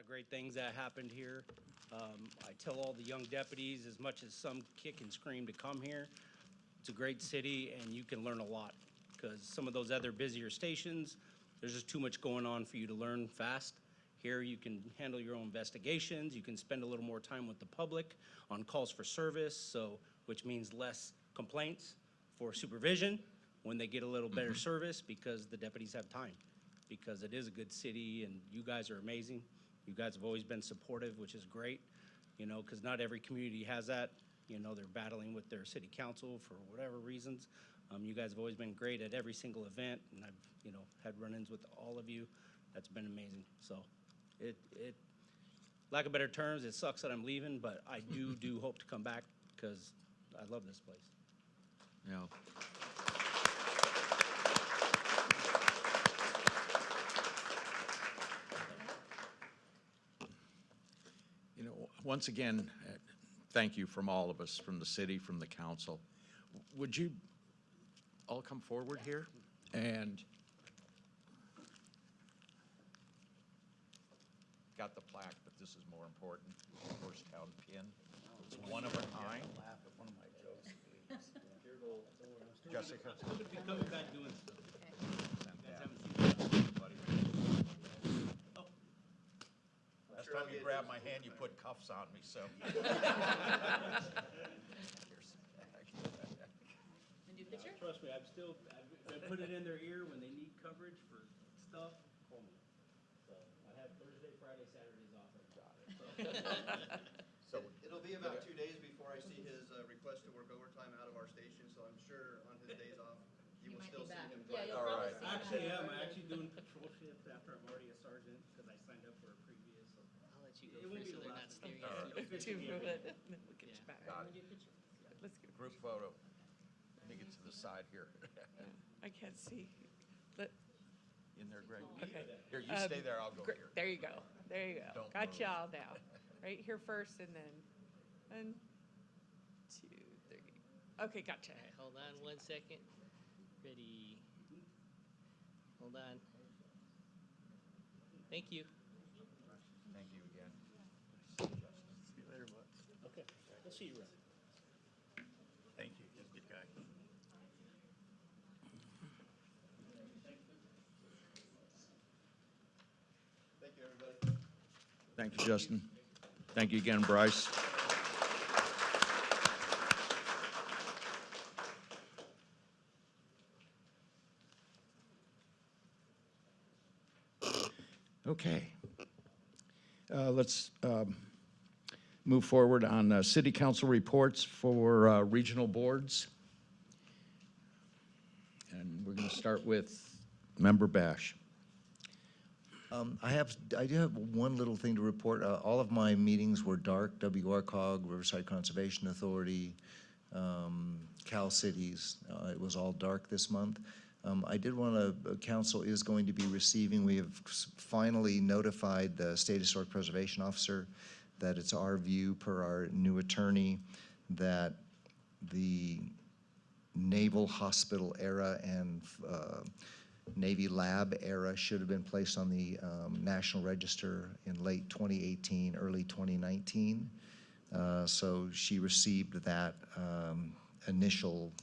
of great things that happened here. I tell all the young deputies, as much as some kick and scream to come here, it's a great city and you can learn a lot, because some of those other busier stations, there's just too much going on for you to learn fast. Here you can handle your own investigations, you can spend a little more time with the public on calls for service, so which means less complaints for supervision when they get a little better service, because the deputies have time, because it is a good city and you guys are amazing. You guys have always been supportive, which is great, you know, because not every community has that. You know, they're battling with their city council for whatever reasons. You guys have always been great at every single event, and I've, you know, had run-ins with all of you. That's been amazing. So lack of better terms, it sucks that I'm leaving, but I do hope to come back because I love this place. Yeah. You know, once again, thank you from all of us, from the city, from the council. Would you all come forward here? And got the plaque, but this is more important. Horstown pin. It's one of a kind. Laugh at one of my jokes, please. Jessica. Still gonna be coming back doing stuff. Last time you grabbed my hand, you put cuffs on me, so. Trust me, I put it in their ear when they need coverage for stuff, call me. So I have Thursday, Friday, Saturdays off. So It'll be about 2 days before I see his request to work overtime out of our station, so I'm sure on his days off, you will still see him. Yeah, you'll All probably right. see him. Actually, I'm actually doing patrol shift after I'm already a sergeant, because I signed up for a previous, so. I'll let you go It won't first be so the they're last not one. staring at you. Officially We'll every- get you back. Got it. Let's get Group photo. Let me get to the side here. I can't see. In there, Greg. Okay. Here, you stay there, I'll go here. There you go. There you go. Don't Got move. y'all now. Right here first and then 1, 2, 3. Okay, gotcha. All right, hold on 1 second. Ready. Hold on. Thank you. Thank you again. See you later, bud. Okay, we'll see you around. Thank you. Good guy. Thank you, everybody. Thank you, Justin. Thank you again, Bryce. Okay. Let's move forward on city council reports for regional boards. And we're going to start with Member Bash. I do have one little thing to report. All of my meetings were dark, WRCOG, Riverside Conservation Authority, Cal Cities. It was all dark this month. I did want to, council is going to be receiving, we have finally notified the State Historic Preservation Officer that it's our view per our new attorney that the Naval Hospital era and Navy Lab era should have been placed on the National Register in late 2018, early 2019. So she received that initial,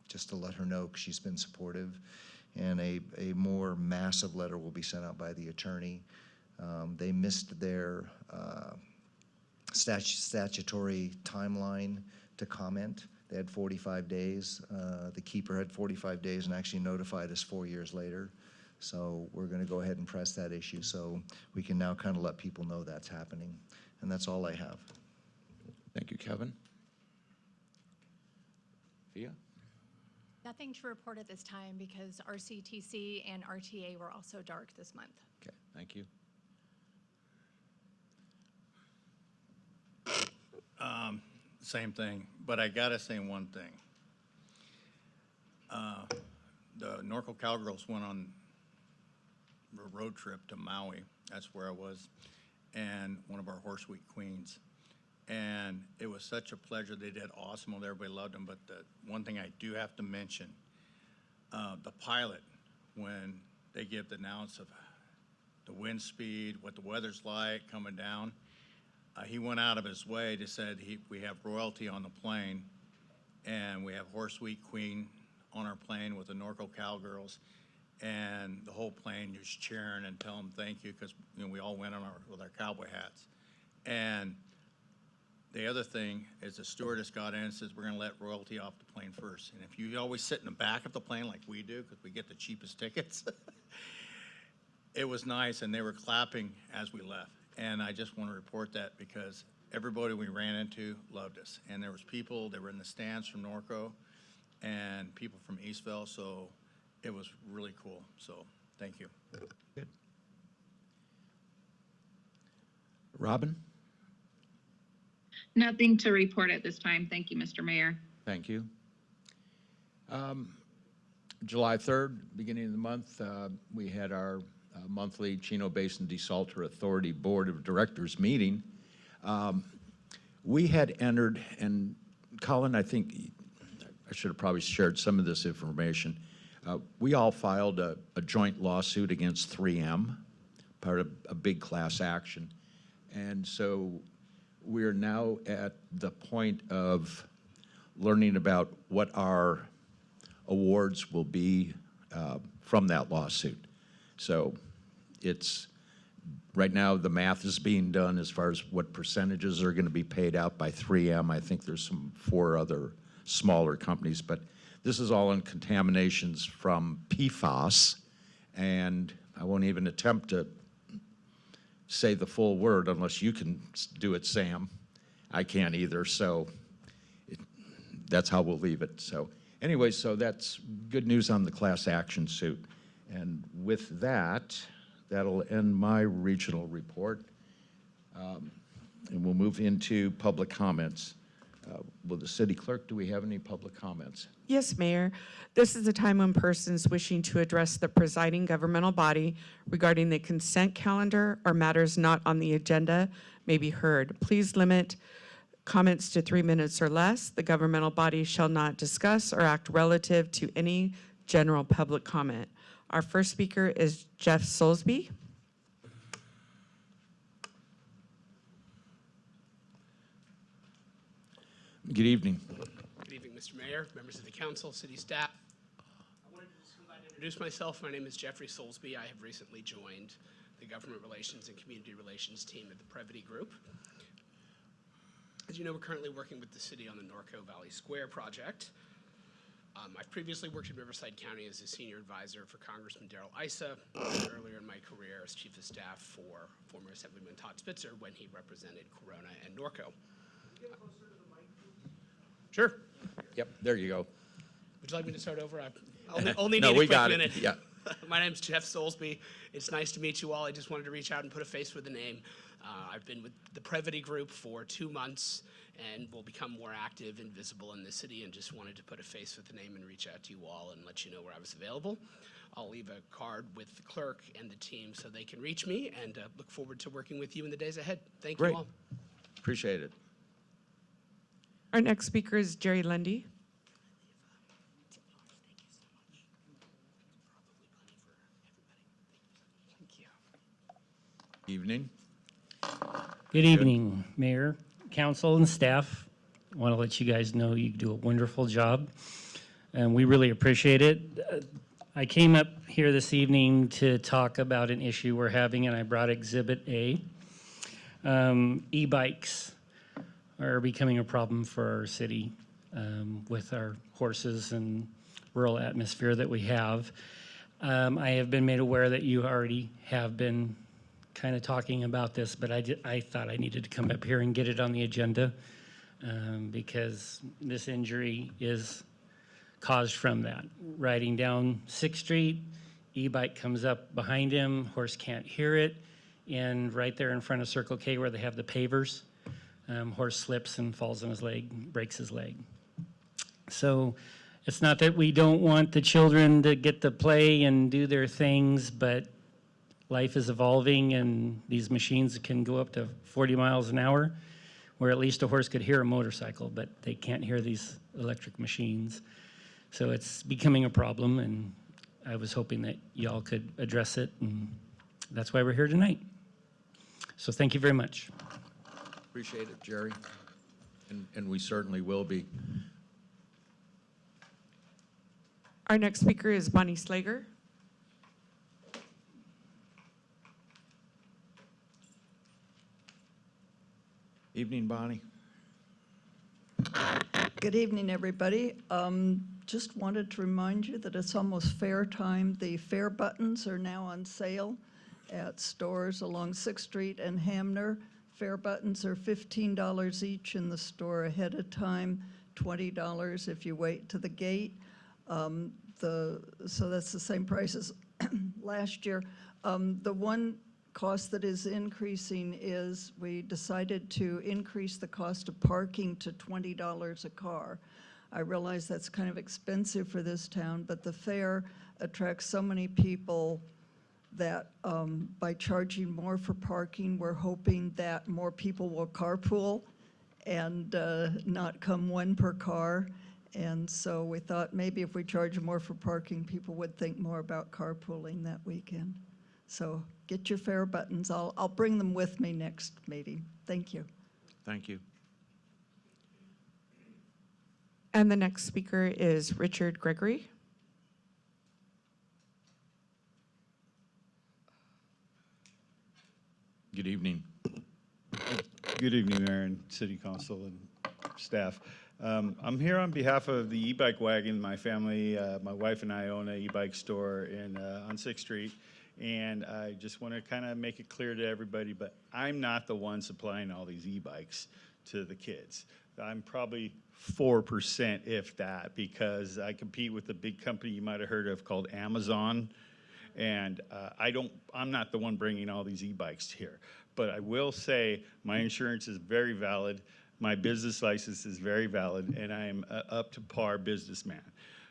just to let her know, because she's been supportive, and a more massive letter will be sent out by the attorney. They missed their statutory timeline to comment. They had 45 days. The keeper had 45 days and actually notified us 4 years later. So we're going to go ahead and press that issue so we can now kind of let people know that's happening. And that's all I have. Thank you, Kevin. Via? Nothing to report at this time because RCTC and RTA were also dark this month. Okay, thank you. Same thing, but I gotta say one thing. The Norco Cowgirls went on a road trip to Maui. That's where I was, and one of our Horse Week queens. And it was such a pleasure. They did awesome. Everybody loved them. But the one thing I do have to mention, the pilot, when they give the announce of the wind speed, what the weather's like coming down. He went out of his way to said we have royalty on the plane, and we have Horse Week Queen on our plane with the Norco Cowgirls, and the whole plane was cheering and telling them thank you, because we all went on with our cowboy hats. And the other thing is the stewardess got in and says, we're gonna let royalty off the plane first. And if you always sit in the back of the plane like we do, because we get the cheapest tickets, it was nice, and they were clapping as we left. And I just want to report that because everybody we ran into loved us. And there was people that were in the stands from Norco and people from Eastville, so it was really cool. So thank you. Good. Robin? Nothing to report at this time. Thank you, Mr. Mayor. Thank you. July 3rd, beginning of the month, we had our monthly Chino Basin Desalter Authority Board of Directors meeting. We had entered, and Colin, I think I should have probably shared some of this information. We all filed a joint lawsuit against 3M, part of a big class action. And so we're now at the point of learning about what our awards will be from that lawsuit. So it's, right now the math is being done as far as what percentages are going to be paid out by 3M. I think there's 4 other smaller companies, but this is all in contaminations from PFAS, and I won't even attempt to say the full word unless you can do it, Sam. I can't either, so that's how we'll leave it. So anyway, so that's good news on the class action suit. And with that, that'll end my regional report. And we'll move into public comments. Will the city clerk, do we have any public comments? Yes, Mayor. This is a time when persons wishing to address the presiding governmental body regarding the consent calendar or matters not on the agenda may be heard. Please limit comments to 3 minutes or less. The governmental body shall not discuss or act relative to any general public comment. Our first speaker is Jeff Soulsby. Good evening. Good evening, Mr. Mayor, members of the council, city staff. I wanted to just come by and introduce myself. My name is Jeffrey Soulsby. I have recently joined the Government Relations and Community Relations team at the Brevity Group. As you know, we're currently working with the city on the Norco Valley Square project. I've previously worked in Riverside County as a senior advisor for Congressman Darrell Issa, and earlier in my career as chief of staff for former Assemblyman Todd Spitzer when he represented Corona and Norco. Sure. Yep, there you go. Would you like me to start over? I only No, need we a quick got it. minute. Yeah. My name's Jeff Soulsby. It's nice to meet you all. I just wanted to reach out and put a face with a name. I've been with the Brevity Group for 2 months and will become more active and visible in the city, and just wanted to put a face with the name and reach out to you all and let you know where I was available. I'll leave a card with the clerk and the team so they can reach me, and look forward to working with you in the days ahead. Thank Great. you all. Appreciate it. Our next speaker is Jerry Lundy. Thank you. Evening. Good evening, Mayor, Council, and staff. I want to let you guys know you do a wonderful job, and we really appreciate it. I came up here this evening to talk about an issue we're having, and I brought Exhibit A. E-bikes are becoming a problem for our city with our horses and rural atmosphere that we have. I have been made aware that you already have been kind of talking about this, but I thought I needed to come up here and get it on the agenda because this injury is caused from that. Riding down 6th Street, e-bike comes up behind him, horse can't hear it, and right there in front of Circle K where they have the pavers, horse slips and falls on his leg, breaks his leg. So it's not that we don't want the children to get to play and do their things, but life is evolving and these machines can go up to 40 miles an hour, where at least a horse could hear a motorcycle, but they can't hear these electric machines. So it's becoming a problem, and I was hoping that y'all could address it and That's why we're here tonight. So thank you very much. Appreciate it, Jerry. And we certainly will be. Our next speaker is Bonnie Slager. Evening, Bonnie. Good evening, everybody. Just wanted to remind you that it's almost fair time. The fair buttons are now on sale at stores along 6th Street and Hamner. Fair buttons are $15 each in the store ahead of time, $20 if you wait to the gate. So that's the same price as last year. The one cost that is increasing is we decided to increase the cost of parking to $20 a car. I realize that's kind of expensive for this town, but the fair attracts so many people that by charging more for parking, we're hoping that more people will carpool and not come one per car. And so we thought maybe if we charge more for parking, people would think more about carpooling that weekend. So get your fair buttons. I'll bring them with me next meeting. Thank you. Thank you. And the next speaker is Richard Gregory. Good evening. Good evening, Mayor and City Council and staff. I'm here on behalf of the e-bike wagon. My family, my wife and I own an e-bike store on 6th Street. And I just want to kind of make it clear to everybody, but I'm not the one supplying all these e-bikes to the kids. I'm probably 4%, if that, because I compete with a big company you might have heard of called Amazon. And I'm not the one bringing all these e-bikes here. But I will say my insurance is very valid. My business license is very valid, and I am up to par businessman.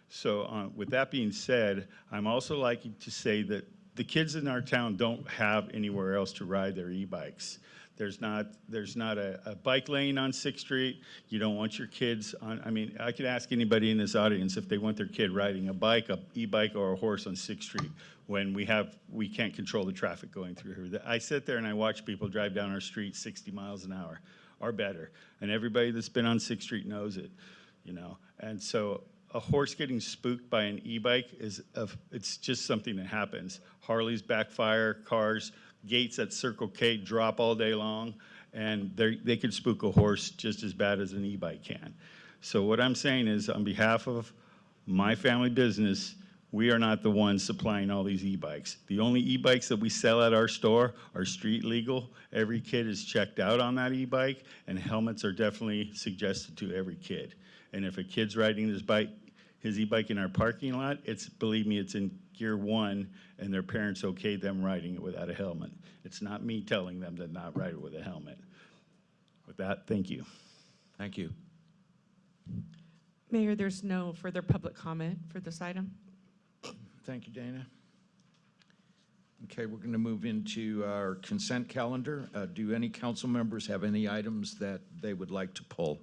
So with that being said, I'm also liking to say that the kids in our town don't have anywhere else to ride their e-bikes. There's not a bike lane on 6th Street. You don't want your kids on, I mean, I could ask anybody in this audience if they want their kid riding a bike, a e-bike, or a horse on 6th Street when we can't control the traffic going through here. I sit there and I watch people drive down our street 60 miles an hour or better. And everybody that's been on 6th Street knows it, you know. And so a horse getting spooked by an e-bike it's just something that happens. Harleys backfire, cars, gates at Circle K drop all day long, and they could spook a horse just as bad as an e-bike can. So what I'm saying is, on behalf of my family business, we are not the ones supplying all these e-bikes. The only e-bikes that we sell at our store are street legal. Every kid is checked out on that e-bike, and helmets are definitely suggested to every kid. And if a kid's riding his e-bike in our parking lot, believe me, it's in gear 1, and their parents okay them riding it without a helmet. It's not me telling them to not ride it with a helmet. With that, thank you. Thank you. Mayor, there's no further public comment for this item. Thank you, Dana. Okay, we're going to move into our consent calendar. Do any council members have any items that they would like to pull?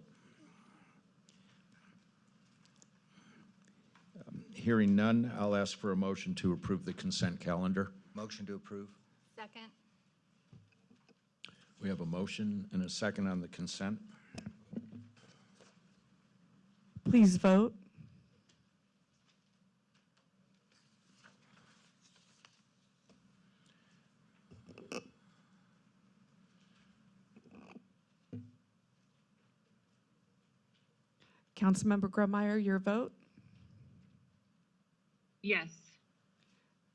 Hearing none, I'll ask for a motion to approve the consent calendar. Motion to approve. Second. We have a motion and a second on the consent. Please vote. Councilmember Grundmeyer, your vote? Yes.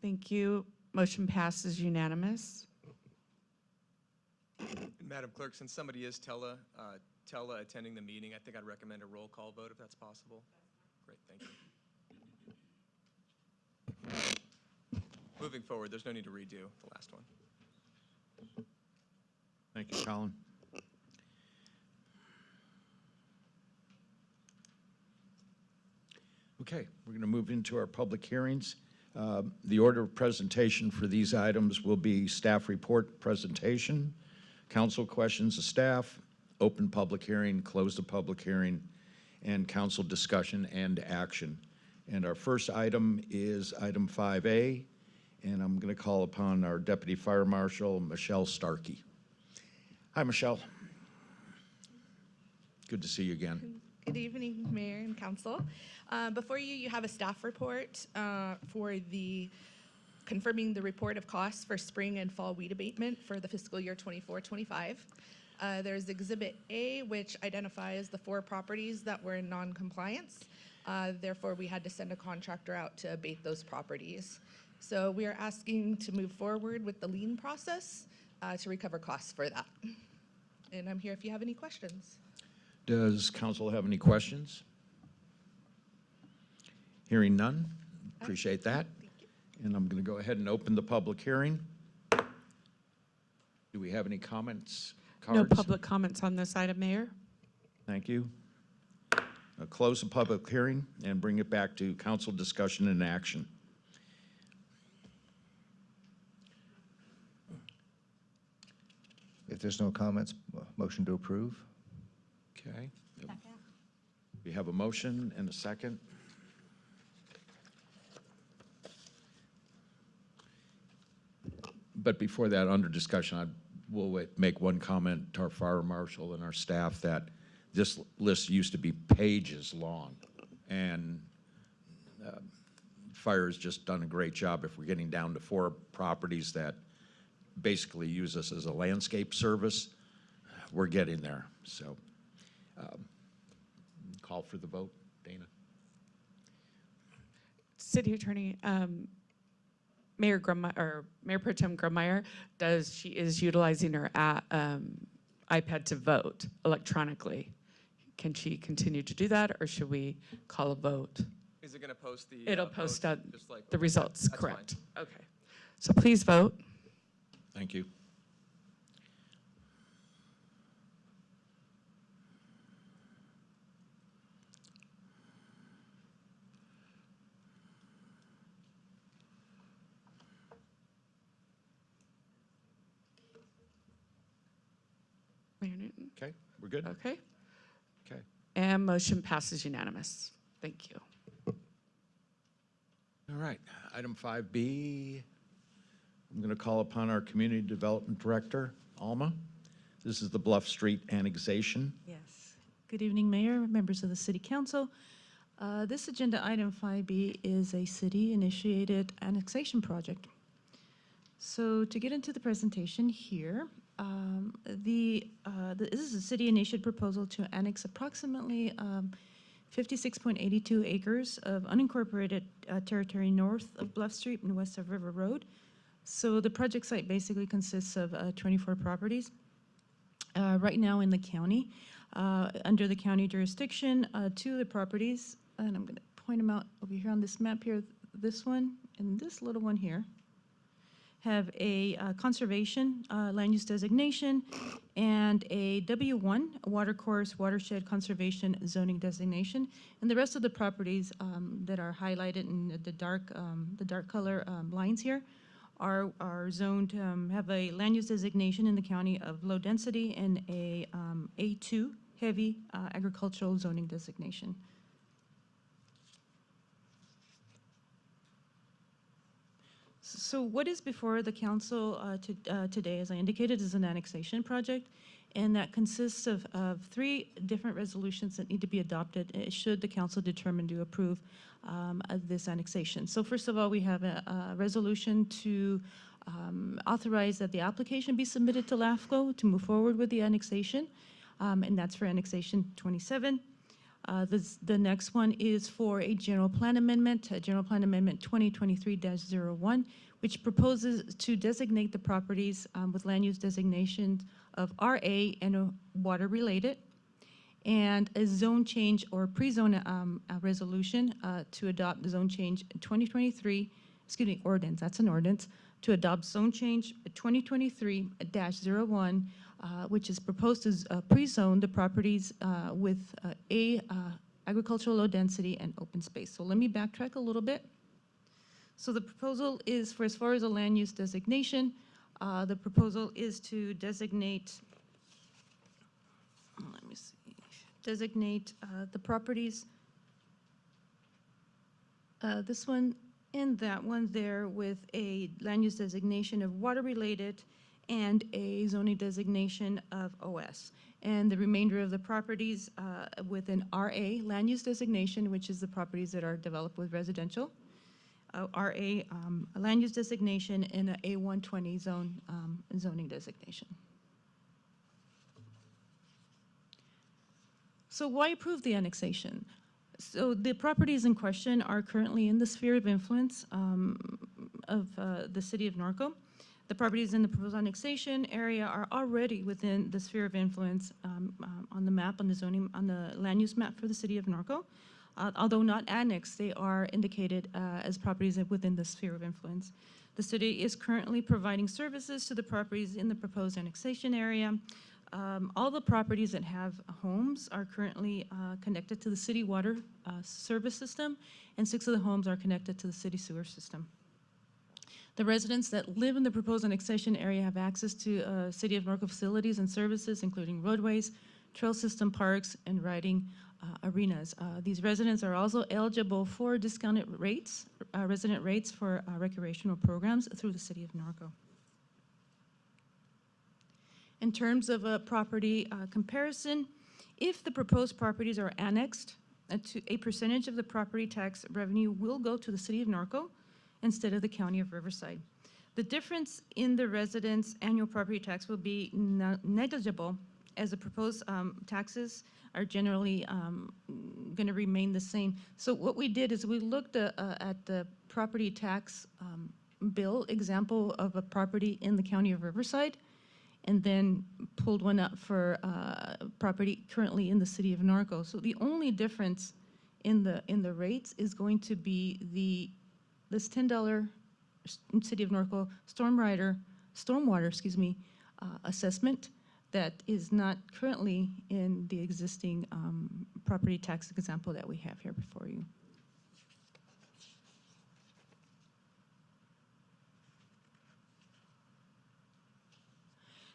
Thank you. Motion passes unanimous. Madam Clerk, since somebody is tele attending the meeting, I think I'd recommend a roll call vote if that's possible. Great, thank you. Moving forward, there's no need to redo the last one. Thank you, Colin. Okay, we're going to move into our public hearings. The order of presentation for these items will be staff report presentation, council questions of staff, open public hearing, close the public hearing, and council discussion and action. And our first item is item 5A, and I'm going to call upon our Deputy Fire Marshal, Michelle Starkey. Hi, Michelle. Good to see you again. Good evening, Mayor and Council. Before you, you have a staff report for the confirming the report of costs for spring and fall weed abatement for the fiscal year 24-25. There's Exhibit A, which identifies the 4 properties that were in non-compliance. Therefore, we had to send a contractor out to abate those properties. So we are asking to move forward with the lien process to recover costs for that. And I'm here if you have any questions. Does council have any questions? Hearing none, appreciate that. And I'm going to go ahead and open the public hearing. Do we have any comments? No Cards? public comments on this item, Mayor. Thank you. I'll close the public hearing and bring it back to council discussion and action. If there's no comments, motion to approve? Okay. We have a motion and a second. But before that, under discussion, I will make one comment to our fire marshal and our staff that this list used to be pages long, and fire has just done a great job. If we're getting down to 4 properties that basically use us as a landscape service, we're getting there. So call for the vote, Dana. City Attorney, Mayor Grundmeyer, or Mayor Pro Tem Grundmeyer, she is utilizing her iPad to vote electronically. Can she continue to do that, or should we call a vote? Is it going to post the? It'll post out just like the results, that's correct? fine. Okay. So please vote. Thank you. Mayor Newton? Okay, we're good? Okay. Okay. And motion passes unanimous. Thank you. All right, item 5B, I'm going to call upon our Community Development Director, Alma. This is the Bluff Street annexation. Yes. Good evening, Mayor, members of the City Council. This agenda item 5B is a city-initiated annexation project. So to get into the presentation here, this is a city-initiated proposal to annex approximately 56.82 acres of unincorporated territory north of Bluff Street and west of River Road. So the project site basically consists of 24 properties. Right now in the county, under the county jurisdiction, 2 of the properties, and I'm going to point them out over here on this map here, this one and this little one here, have a conservation land use designation and a W1, a watercourse watershed conservation zoning designation. And the rest of the properties that are highlighted in the dark color lines here are zoned, have a land use designation in the county of low density and a A2 heavy agricultural zoning designation. So what is before the council today, as I indicated, is an annexation project, and that consists of 3 different resolutions that need to be adopted should the council determine to approve this annexation. So first of all, we have a resolution to authorize that the application be submitted to LAFCO to move forward with the annexation, and that's for annexation 27. The next one is for a general plan amendment, General Plan Amendment 2023-01, which proposes to designate the properties with land use designations of RA and water related, and a zone change or pre-zone resolution to adopt the zone change 2023, ordinance, that's an ordinance, to adopt zone change 2023-01, which is proposed to pre-zone the properties with agricultural low density and open space. So let me backtrack a little bit. So the proposal is for, as far as a land use designation, the proposal is to designate, let me see, designate the properties. This one in that one there with a land use designation of water-related and a zoning designation of OS. And the remainder of the properties with an RA land use designation, which is the properties that are developed with residential, RA a land use designation, and a A120 zoning designation. So why approve the annexation? So the properties in question are currently in the sphere of influence of the city of Norco. The properties in the proposed annexation area are already within the sphere of influence on the map, on the land use map for the city of Norco. Although not annexed, they are indicated as properties within the sphere of influence. The city is currently providing services to the properties in the proposed annexation area. All the properties that have homes are currently connected to the city water service system, and 6 of the homes are connected to the city sewer system. The residents that live in the proposed annexation area have access to City of Norco facilities and services, including roadways, trail system, parks, and riding arenas. These residents are also eligible for discounted rates, resident rates for recreational programs through the City of Norco. In terms of a property comparison, if the proposed properties are annexed, a percentage of the property tax revenue will go to the City of Norco instead of the County of Riverside. The difference in the residents' annual property tax will be negligible, as the proposed taxes are generally going to remain the same. So what we did is we looked at the property tax bill example of a property in the County of Riverside, and then pulled one up for property currently in the City of Norco. So the only difference in the rates is going to be this $10 City of Norco stormwater assessment that is not currently in the existing property tax example that we have here before you.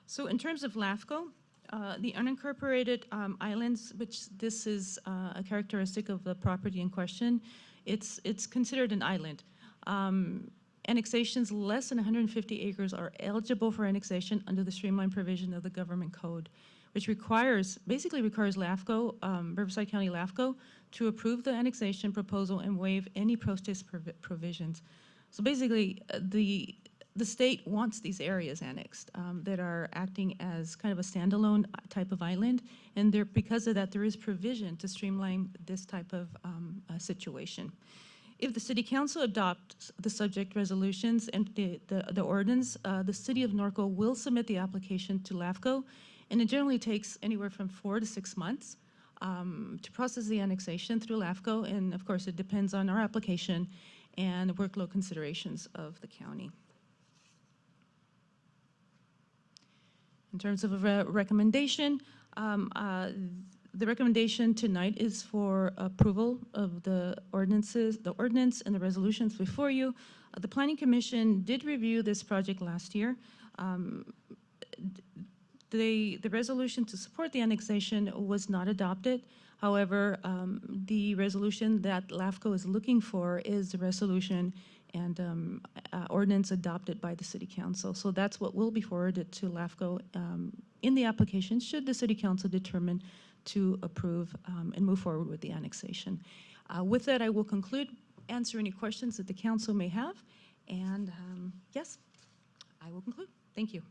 So in terms of LAFCO, the unincorporated islands, which this is a characteristic of the property in question, it's considered an island. Annexations less than 150 acres are eligible for annexation under the streamlined provision of the government code, which basically requires LAFCO, Riverside County LAFCO, to approve the annexation proposal and waive any protest provisions. So basically, the state wants these areas annexed that are acting as kind of a standalone type of island, and because of that, there is provision to streamline this type of situation. If the City Council adopts the subject resolutions and the ordinance, the City of Norco will submit the application to LAFCO, and it generally takes anywhere from 4 to 6 months to process the annexation through LAFCO, and of course it depends on our application and the workload considerations of the county. In terms of a recommendation, the recommendation tonight is for approval of the ordinance and the resolutions before you. The Planning Commission did review this project last year. The resolution to support the annexation was not adopted. However, the resolution that LAFCO is looking for is the resolution and ordinance adopted by the City Council. So that's what will be forwarded to LAFCO in the application, should the City Council determine to approve and move forward with the annexation. With that, I will conclude, answer any questions that the council may have, and yes, I will conclude. Thank you.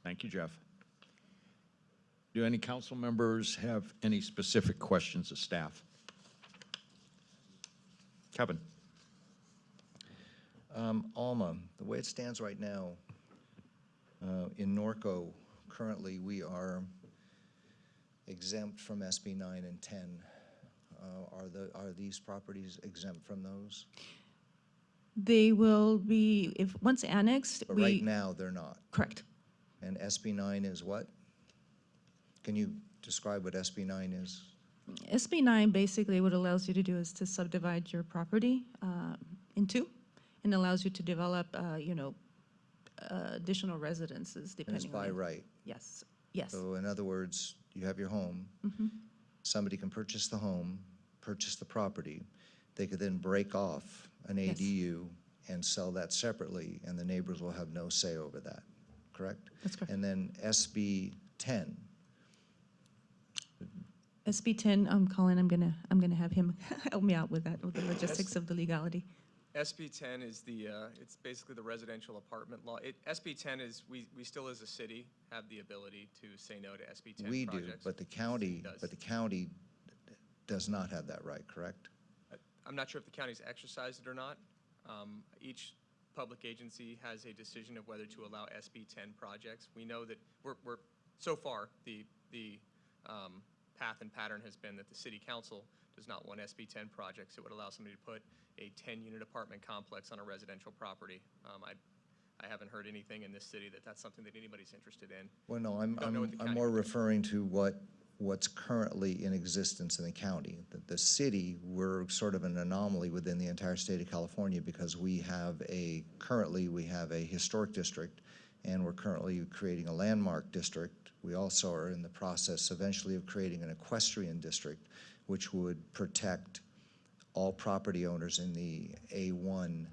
Thank you, Jeff. Do any council members have any specific questions of staff? Kevin. Alma, the way it stands right now, in Norco, currently we are exempt from SB 9 and 10. Are these properties exempt from those? They will be, once annexed. But right now, they're not. Correct. And SB 9 is what? Can you describe what SB 9 is? SB 9 basically what it allows you to do is to subdivide your property in two, and allows you to develop, additional residences depending on. And it's by right? Yes. Yes. So in other words, you have your home. Somebody can purchase the home, purchase the property. They could then break off an Yes. ADU and sell that separately, and the neighbors will have no say over that, correct? That's correct. And then SB 10, SB 10, Colin, I'm gonna have him help me out with that, with the logistics of the legality. SB 10 is it's basically the residential apartment law. SB 10 is, we still as a city have the ability to say no to SB 10 we projects. do, but the county, does not have that right, correct? I'm not sure if the county's exercised it or not. Each public agency has a decision of whether to allow SB 10 projects. We know that we're so far, the path and pattern has been that the city council does not want SB 10 projects. It would allow somebody to put a 10-unit apartment complex on a residential property. I haven't heard anything in this city that that's something that anybody's interested in. Well, no, Don't know what the I'm county more would do. referring to what's currently in existence in the county. The city, we're sort of an anomaly within the entire state of California because currently we have a historic district, and we're currently creating a landmark district. We also are in the process eventually of creating an equestrian district, which would protect all property owners in the A1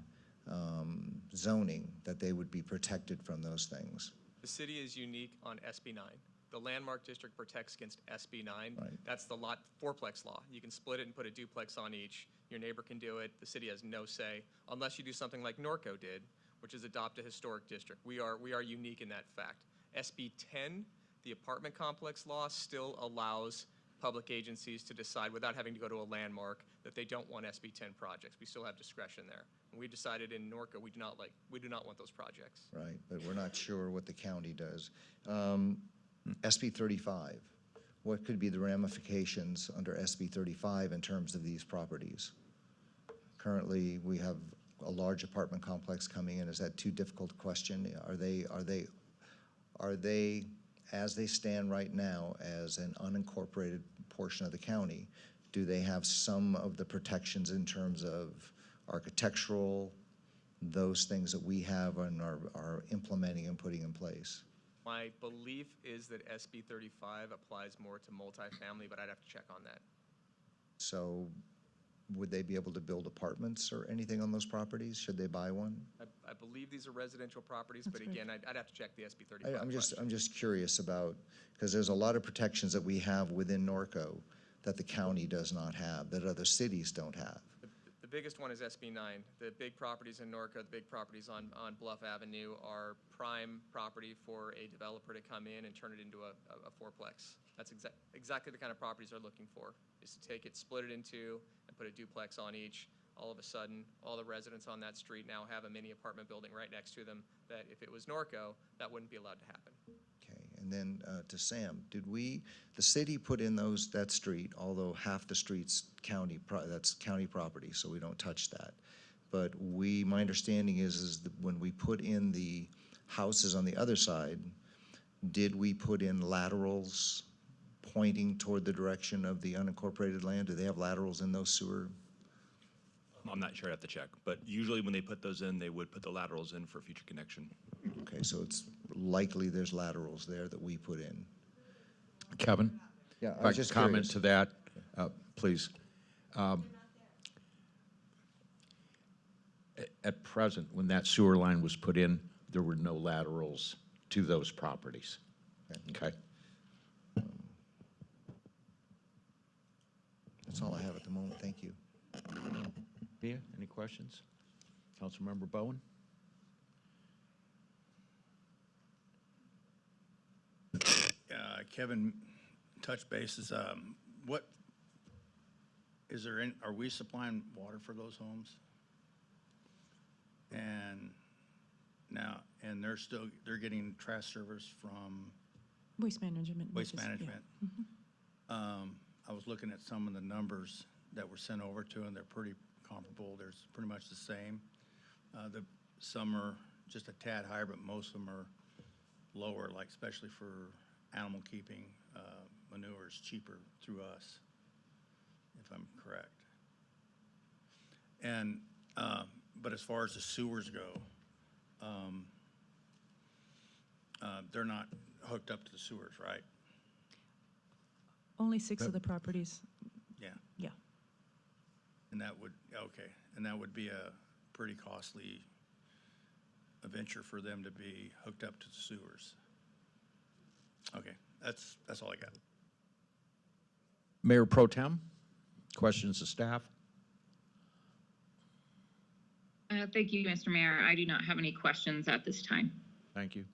zoning, that they would be protected from those things. The city is unique on SB 9. The landmark district protects against SB 9. Right. That's the lot fourplex law. You can split it and put a duplex on each. Your neighbor can do it. The city has no say unless you do something like Norco did, which is adopt a historic district. We are unique in that fact. SB 10, the apartment complex law, still allows public agencies to decide without having to go to a landmark that they don't want SB 10 projects. We still have discretion there. And we decided in Norco we do not want those projects. Right, but we're not sure what the county does. SB 35, what could be the ramifications under SB 35 in terms of these properties? Currently, we have a large apartment complex coming in. Is that too difficult a question? Are they, as they stand right now, as an unincorporated portion of the county, do they have some of the protections in terms of architectural, those things that we have and are implementing and putting in place? My belief is that SB 35 applies more to multifamily, but I'd have to check on that. So would they be able to build apartments or anything on those properties? Should they buy one? I believe these are residential properties, but again, I'd have to check the SB 35 I'm just curious about, because there's a lot of protections that we have within Norco that the county does not have, that other cities don't have. The biggest one is SB 9. The big properties in Norco, the big properties on Bluff Avenue are prime property for a developer to come in and turn it into a fourplex. That's exactly the kind of properties they're looking for, is to take it, split it into, and put a duplex on each. All of a sudden, all the residents on that street now have a mini apartment building right next to them that if it was Norco, that wouldn't be allowed to happen. Okay, and then to Sam, the city put in that street, although half the street's that's county property, so we don't touch that. But my understanding is that when we put in the houses on the other side, did we put in laterals pointing toward the direction of the unincorporated land? Do they have laterals in those sewer? I'm not sure, I have to check, but usually when they put those in, they would put the laterals in for future connection. Okay, so it's likely there's laterals there that we put in. Kevin? Yeah, If I could comment to that, please. At present, when that sewer line was put in, there were no laterals to those properties. Okay? That's all I have at the moment. Thank you. Mia, any questions? Councilmember Bowen? Kevin, touch bases. What is there? Are we supplying water for those homes? And now, they're getting trash service from Waste management. Waste which is- yeah. management. I was looking at some of the numbers that were sent over to, and they're pretty comparable. They're pretty much the same. Some are just a tad higher, but most of them are lower, like especially for animal keeping. Manure is cheaper through us, if I'm correct. And but as far as the sewers go, they're not hooked up to the sewers, right? Only 6 of the properties, Yeah. yeah. And that would, okay, and that would be a pretty costly venture for them to be hooked up to the sewers. Okay, that's all I got. Mayor Pro Tem, questions of staff? Thank you, Mr. Mayor. I do not have any questions at this time. Thank you.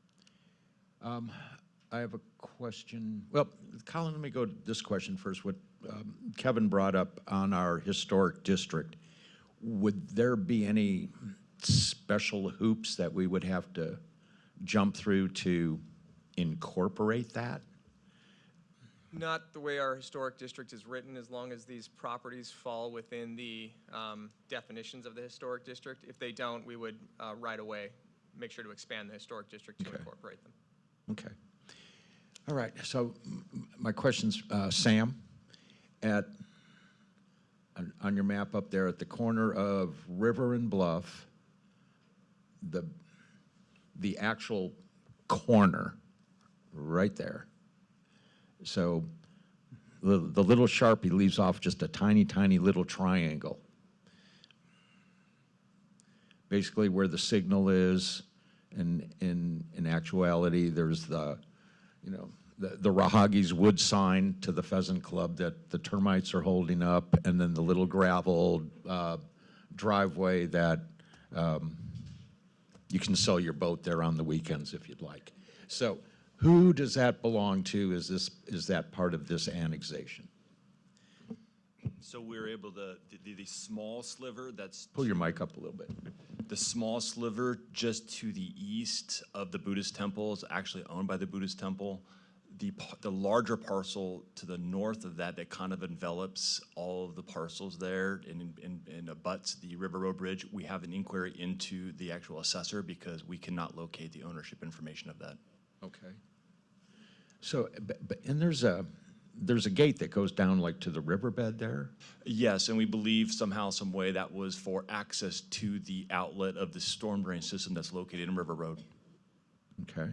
I have a question. Well, Colin, let me go to this question first. What Kevin brought up on our historic district, would there be any special hoops that we would have to jump through to incorporate that? Not the way our historic district is written, as long as these properties fall within the definitions of the historic district. If they don't, we would right away make sure to expand the historic district to incorporate them. Okay. All right, so my question's, Sam, on your map up there at the corner of River and Bluff, the actual corner, right there. So the little Sharpie leaves off just a tiny, tiny little triangle. Basically where the signal is, and in actuality, there's the Rahagi's wood sign to the Pheasant Club that the termites are holding up, and then the little gravel driveway that you can sell your boat there on the weekends if you'd like. So who does that belong to? Is that part of this annexation? So we're able to, the small sliver that's. Pull your mic up a little bit. The small sliver just to the east of the Buddhist temple is actually owned by the Buddhist temple. The larger parcel to the north of that kind of envelops all of the parcels there and abuts the River Road Bridge, we have an inquiry into the actual assessor because we cannot locate the ownership information of that. Okay. So, and there's a gate that goes down like to the riverbed there? Yes, and we believe somehow, some way that was for access to the outlet of the storm drain system that's located in River Road. Okay.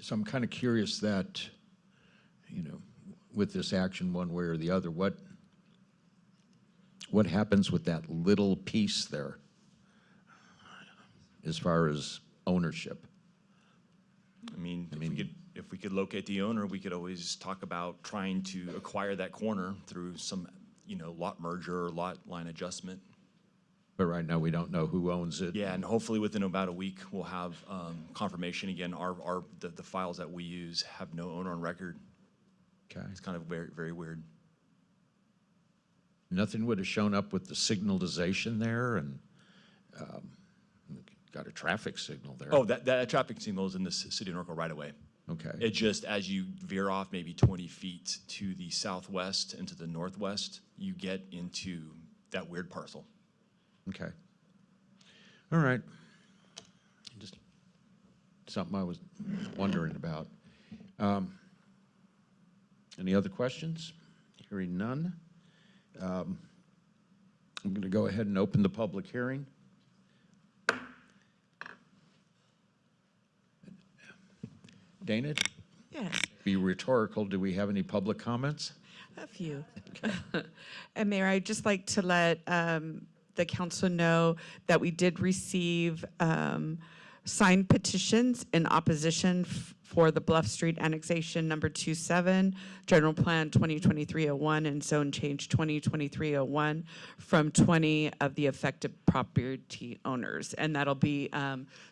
So I'm kind of curious that, with this action one way or the other, what happens with that little piece there as far as ownership? I mean, if we could locate the owner, we could always talk about trying to acquire that corner through some, lot merger or lot line adjustment. But right now, we don't know who owns it. Yeah, and hopefully within about a week, we'll have confirmation again. The files that we use have no owner on record. Okay. It's kind of very, very weird. Nothing would have shown up with the signalization there, and got a traffic signal there. Oh, that traffic signal is in the city of Norco right away. Okay. It just, as you veer off maybe 20 feet to the southwest and to the northwest, you get into that weird parcel. Okay. All right. Just something I was wondering about. Any other questions? Hearing none. I'm going to go ahead and open the public hearing. Dana? Yes. Be rhetorical. Do we have any public comments? A few. And Mayor, I'd just like to let the council know that we did receive signed petitions in opposition for the Bluff Street annexation number 27, General Plan 2023-01 and Zone Change 2023-01 from 20 of the affected property owners. And that'll be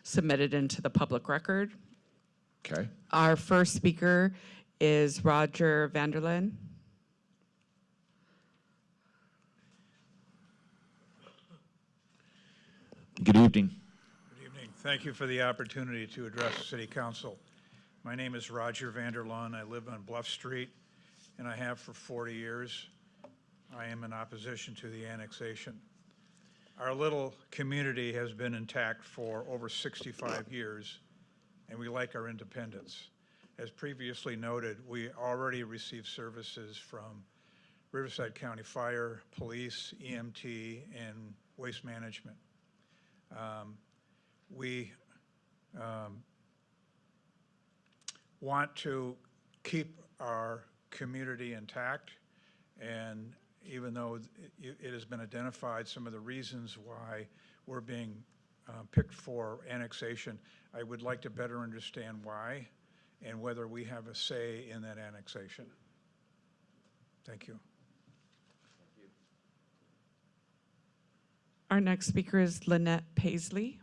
submitted into the public record. Okay. Our first speaker is Roger Vanderlyn. Good evening. Good evening. Thank you for the opportunity to address the City Council. My name is Roger Vanderlyn. I live on Bluff Street, and I have for 40 years. I am in opposition to the annexation. Our little community has been intact for over 65 years, and we like our independence. As previously noted, we already receive services from Riverside County Fire, Police, EMT, and Waste Management. We want to keep our community intact, and even though it has been identified some of the reasons why we're being picked for annexation, I would like to better understand why and whether we have a say in that annexation. Thank you. Our next speaker is Lynette Paisley.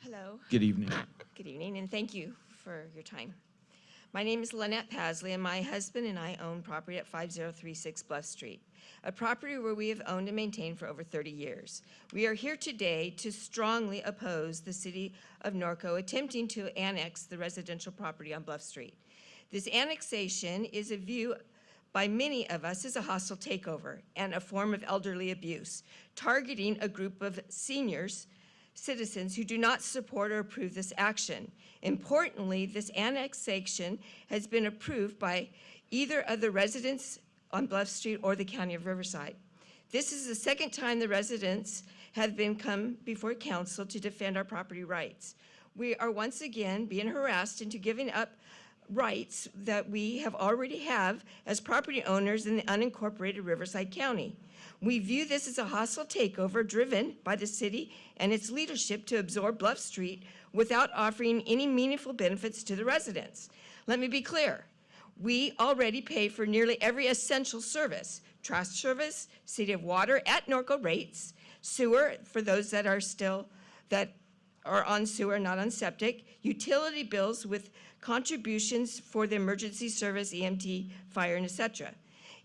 Hello. Good evening. Good evening, and thank you for your time. My name is Lynette Paisley, and my husband and I own property at 5036 Bluff Street, a property where we have owned and maintained for over 30 years. We are here today to strongly oppose the city of Norco attempting to annex the residential property on Bluff Street. This annexation is a view by many of us as a hostile takeover and a form of elderly abuse, targeting a group of seniors, citizens who do not support or approve this action. Importantly, this annexation has been approved by either of the residents on Bluff Street or the County of Riverside. This is the second time the residents have been come before council to defend our property rights. We are once again being harassed into giving up rights that we have already have as property owners in the unincorporated Riverside County. We view this as a hostile takeover driven by the city and its leadership to absorb Bluff Street without offering any meaningful benefits to the residents. Let me be clear. We already pay for nearly every essential service: trash service, city of water at Norco rates, sewer for those that are on sewer, not on septic, utility bills with contributions for the emergency service, EMT, fire, and etc.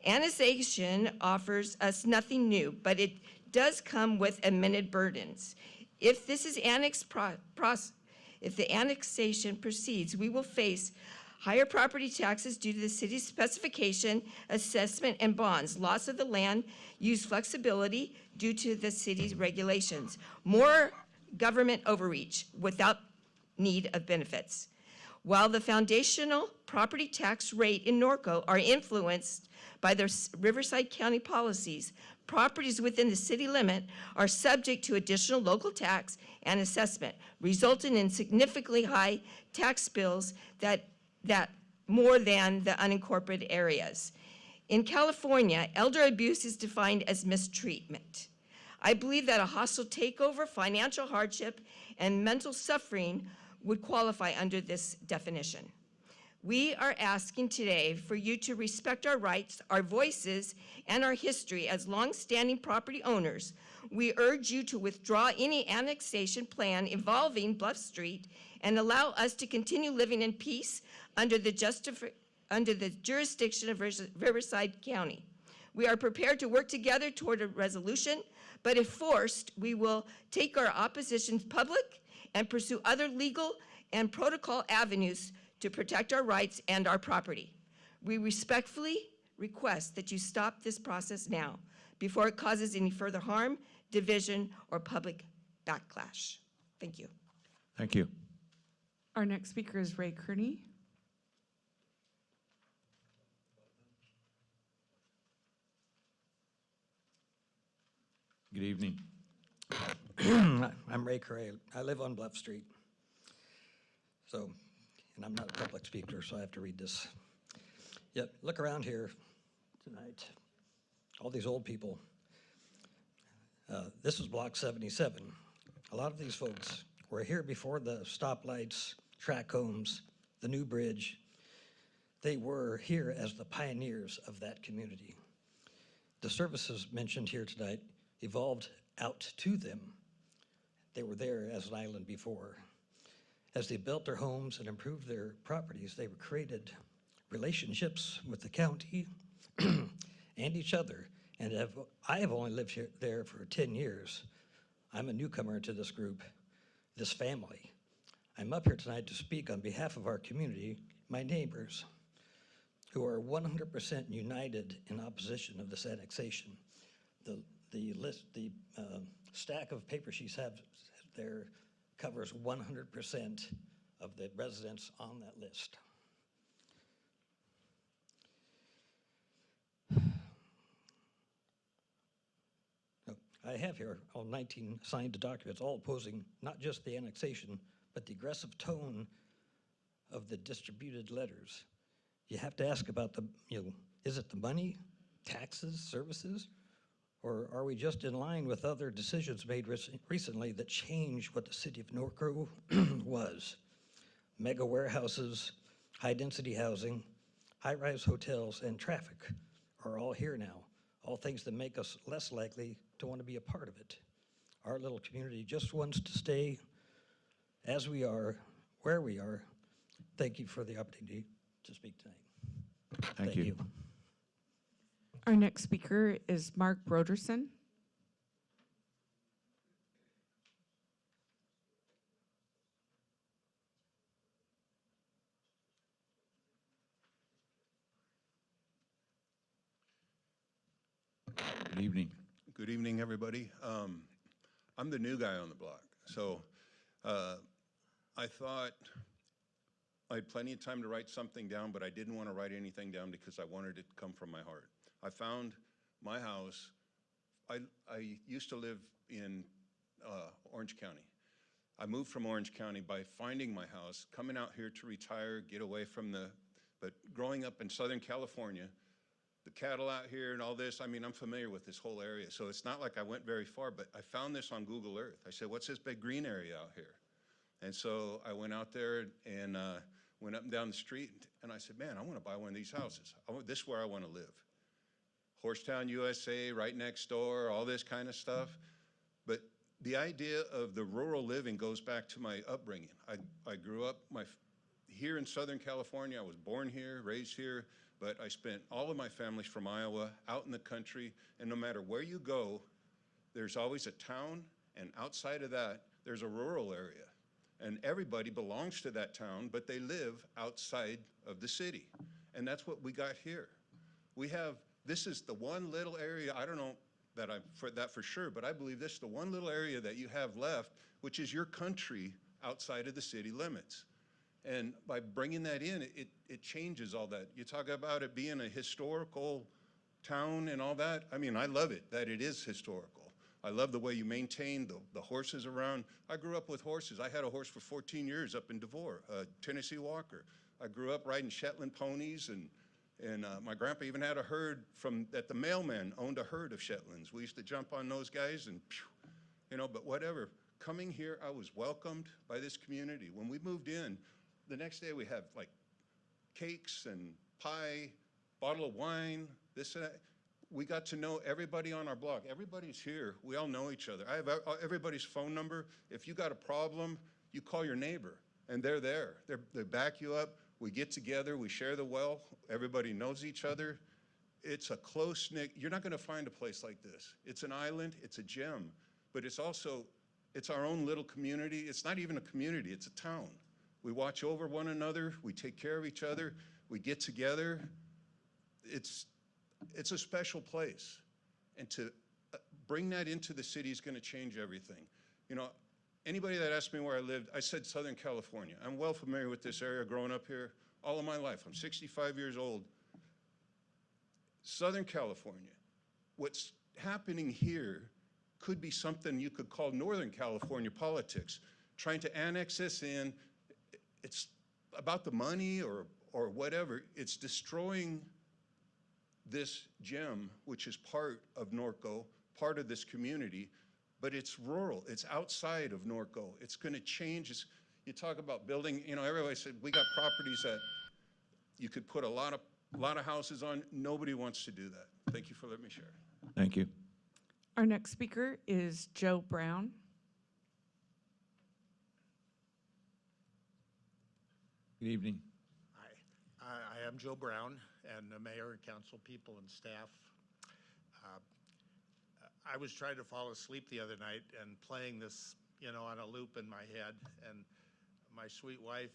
Annexation offers us nothing new, but it does come with amended burdens. If this is if the annexation proceeds, we will face higher property taxes due to the city's specification, assessment, and bonds, loss of the land use flexibility due to the city's regulations, more government overreach without need of benefits. While the foundational property tax rate in Norco are influenced by the Riverside County policies, properties within the city limit are subject to additional local tax and assessment, resulting in significantly high tax bills that more than the unincorporated areas. In California, elder abuse is defined as mistreatment. I believe that a hostile takeover, financial hardship, and mental suffering would qualify under this definition. We are asking today for you to respect our rights, our voices, and our history as longstanding property owners. We urge you to withdraw any annexation plan involving Bluff Street and allow us to continue living in peace under the jurisdiction of Riverside County. We are prepared to work together toward a resolution, but if forced, we will take our opposition public and pursue other legal and protocol avenues to protect our rights and our property. We respectfully request that you stop this process now before it causes any further harm, division, or public backlash. Thank you. Thank you. Our next speaker is Ray Kearney. Good evening. I'm Ray Curry. I live on Bluff Street. So, and I'm not a public speaker, so I have to read this. Yet, look around here tonight. All these old people. This is Block 77. A lot of these folks were here before the stoplights, track homes, the new bridge. They were here as the pioneers of that community. The services mentioned here tonight evolved out to them. They were there as an island before. As they built their homes and improved their properties, they created relationships with the county and each other. And I have only lived there for 10 years. I'm a newcomer to this group, this family. I'm up here tonight to speak on behalf of our community, my neighbors, who are 100% united in opposition of this annexation. The stack of paper sheets have there covers 100% of the residents on that list. I have here all 19 signed documents, all opposing not just the annexation, but the aggressive tone of the distributed letters. You have to ask about is it the money, taxes, services, or are we just in line with other decisions made recently that change what the city of Norco was? Mega warehouses, high-density housing, high-rise hotels, and traffic are all here now, all things that make us less likely to want to be a part of it. Our little community just wants to stay as we are, where we are. Thank you for the opportunity to speak tonight. Thank you. Our next speaker is Mark Broderson. Good evening. Good evening, everybody. I'm the new guy on the block, so I thought I had plenty of time to write something down, but I didn't want to write anything down because I wanted it to come from my heart. I found my house. I used to live in Orange County. I moved from Orange County by finding my house, coming out here to retire, get away from but growing up in Southern California, the cattle out here and all this, I mean, I'm familiar with this whole area, so it's not like I went very far, but I found this on Google Earth. I said, what's this big green area out here? And so I went out there and went up and down the street, and I said, man, I want to buy one of these houses. This is where I want to live. Horsetown, USA, right next door, all this kind of stuff. But the idea of the rural living goes back to my upbringing. I grew up here in Southern California. I was born here, raised here, but I spent all of my families from Iowa out in the country, and no matter where you go, there's always a town, and outside of that, there's a rural area. And everybody belongs to that town, but they live outside of the city. And that's what we got here. This is the one little area, I don't know that for sure, but I believe this is the one little area that you have left, which is your country outside of the city limits. And by bringing that in, it changes all that. You talk about it being a historical town and all that. I mean, I love it that it is historical. I love the way you maintain the horses around. I grew up with horses. I had a horse for 14 years up in Devore, a Tennessee Walker. I grew up riding Shetland ponies, and my grandpa even had a herd that the mailman owned a herd of Shetlands. We used to jump on those guys and, but whatever. Coming here, I was welcomed by this community. When we moved in, the next day we have like cakes and pie, bottle of wine, this and that. We got to know everybody on our block. Everybody's here. We all know each other. I have everybody's phone number. If you got a problem, you call your neighbor, and they're there. They back you up. We get together. We share the wealth. Everybody knows each other. It's a close-knit. You're not going to find a place like this. It's an island. It's a gem. But it's our own little community. It's not even a community. It's a town. We watch over one another. We take care of each other. We get together. It's a special place. And to bring that into the city is going to change everything. Anybody that asked me where I lived, I said Southern California. I'm well familiar with this area, growing up here all of my life. I'm 65 years old. Southern California. What's happening here could be something you could call Northern California politics. Trying to annex us in, it's about the money or whatever. It's destroying this gem, which is part of Norco, part of this community, but it's rural. It's outside of Norco. It's going to change. You talk about building, everybody said, we got properties that you could put a lot of houses on. Nobody wants to do that. Thank you for letting me share. Thank you. Our next speaker is Joe Brown. Good evening. Hi, I am Joe Brown, and the mayor and council people and staff. I was trying to fall asleep the other night and playing this, on a loop in my head, and my sweet wife,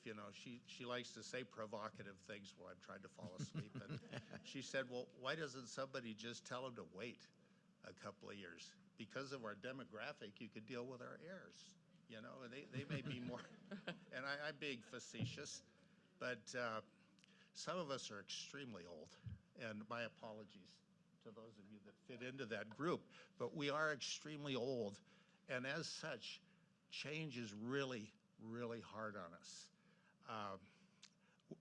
she likes to say provocative things while I'm trying to fall asleep, and she said, well, why doesn't somebody just tell them to wait a couple of years? Because of our demographic, you could deal with our heirs, and they may be more, and I'm being facetious, but some of us are extremely old, and my apologies. to those of you that fit into that group, but we are extremely old. And as such, change is really, really hard on us.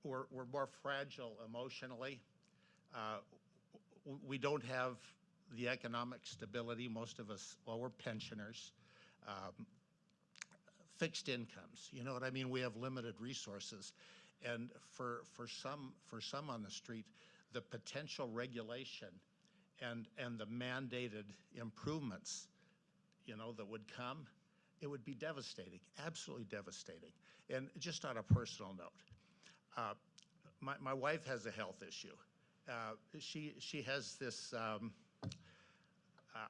We're more fragile emotionally. We don't have the economic stability, most of us, well, we're pensioners. Fixed incomes, you know what I mean? We have limited resources. And for some on the street, the potential regulation and the mandated improvements, you know, that would come, it would be devastating, absolutely devastating. And just on a personal note, my wife has a health issue. She has this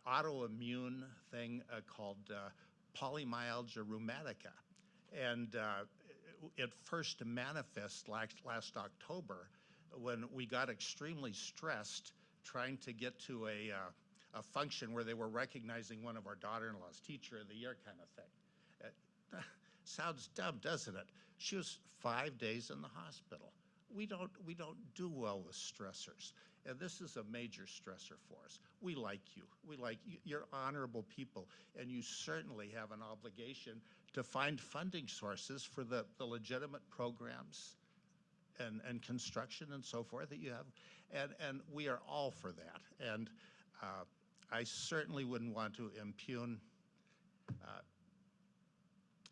autoimmune thing called polymyalgia rheumatica. And it first manifested last October when we got extremely stressed trying to get to a function where they were recognizing one of our daughter-in-law's Teacher of the Year kind of thing. Sounds dumb, doesn't it? She was 5 days in the hospital. We don't do well with stressors. And this is a major stressor for us. We like you. We like you. You're honorable people, and you certainly have an obligation to find funding sources for the legitimate programs and construction and so forth that you have. And we are all for that. And I certainly wouldn't want to impugn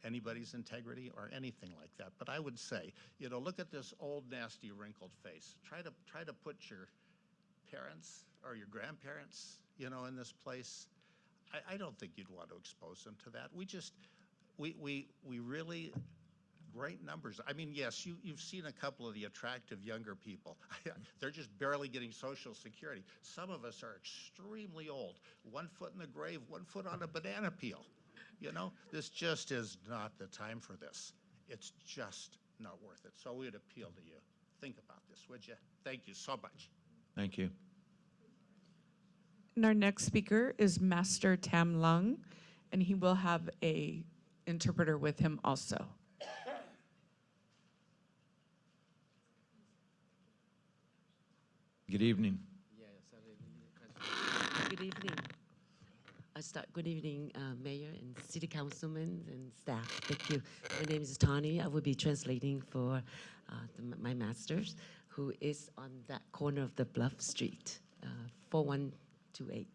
anybody's integrity or anything like that. But I would say, you know, look at this old, nasty, wrinkled face. Try to put your parents or your grandparents, you know, in this place. I don't think you'd want to expose them to that. We really, great numbers. I mean, yes, you've seen a couple of the attractive younger people. They're just barely getting Social Security. Some of us are extremely old. 1 foot in the grave, 1 foot on a banana peel. You know, this just is not the time for this. It's just not worth it. So we'd appeal to you. Think about this, would you? Thank you so much. Thank you. And our next speaker is Master Tam Lung, and he will have a interpreter with him also. Good evening. Good evening. Good evening, Mayor and City Councilmen and staff. Thank you. My name is Tani. I will be translating for my masters, who is on that corner of the Bluff Street, 4128.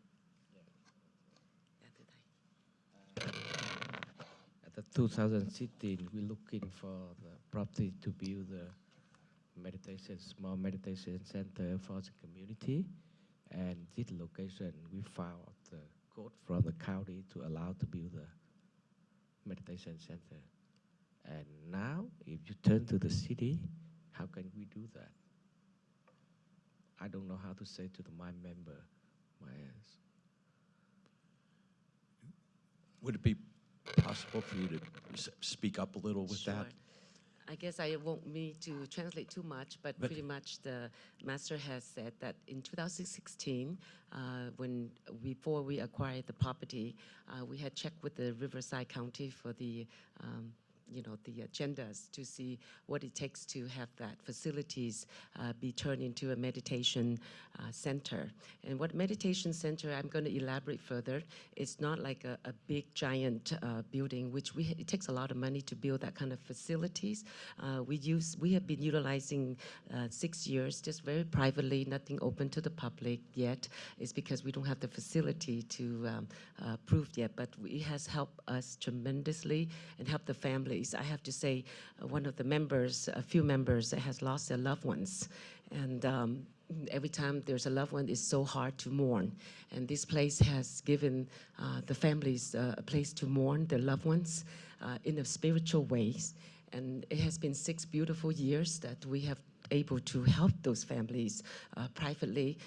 At the 2016, we're looking for the property to build a small meditation center for the community. And this location, we found the code from the county to allow to build a meditation center. And now, if you turn to the city, how can we do that? I don't know how to say to my member. Would it be possible for you to speak up a little with that? I guess I won't need to translate too much, but pretty much the master has said that in 2016, before we acquired the property, we had checked with the Riverside County for the the agendas to see what it takes to have that facilities be turned into a meditation center. And what meditation center, I'm going to elaborate further, it's not like a big giant building, which it takes a lot of money to build that kind of facilities. We have been utilizing 6 years, just very privately, nothing open to the public yet. It's because we don't have the facility to prove yet, but it has helped us tremendously and helped the families. I have to say, one of the members, a few members, has lost their loved ones. And every time there's a loved one, it's so hard to mourn. And this place has given the families a place to mourn their loved ones in a spiritual ways. And it has been 6 beautiful years that we have able to help those families privately.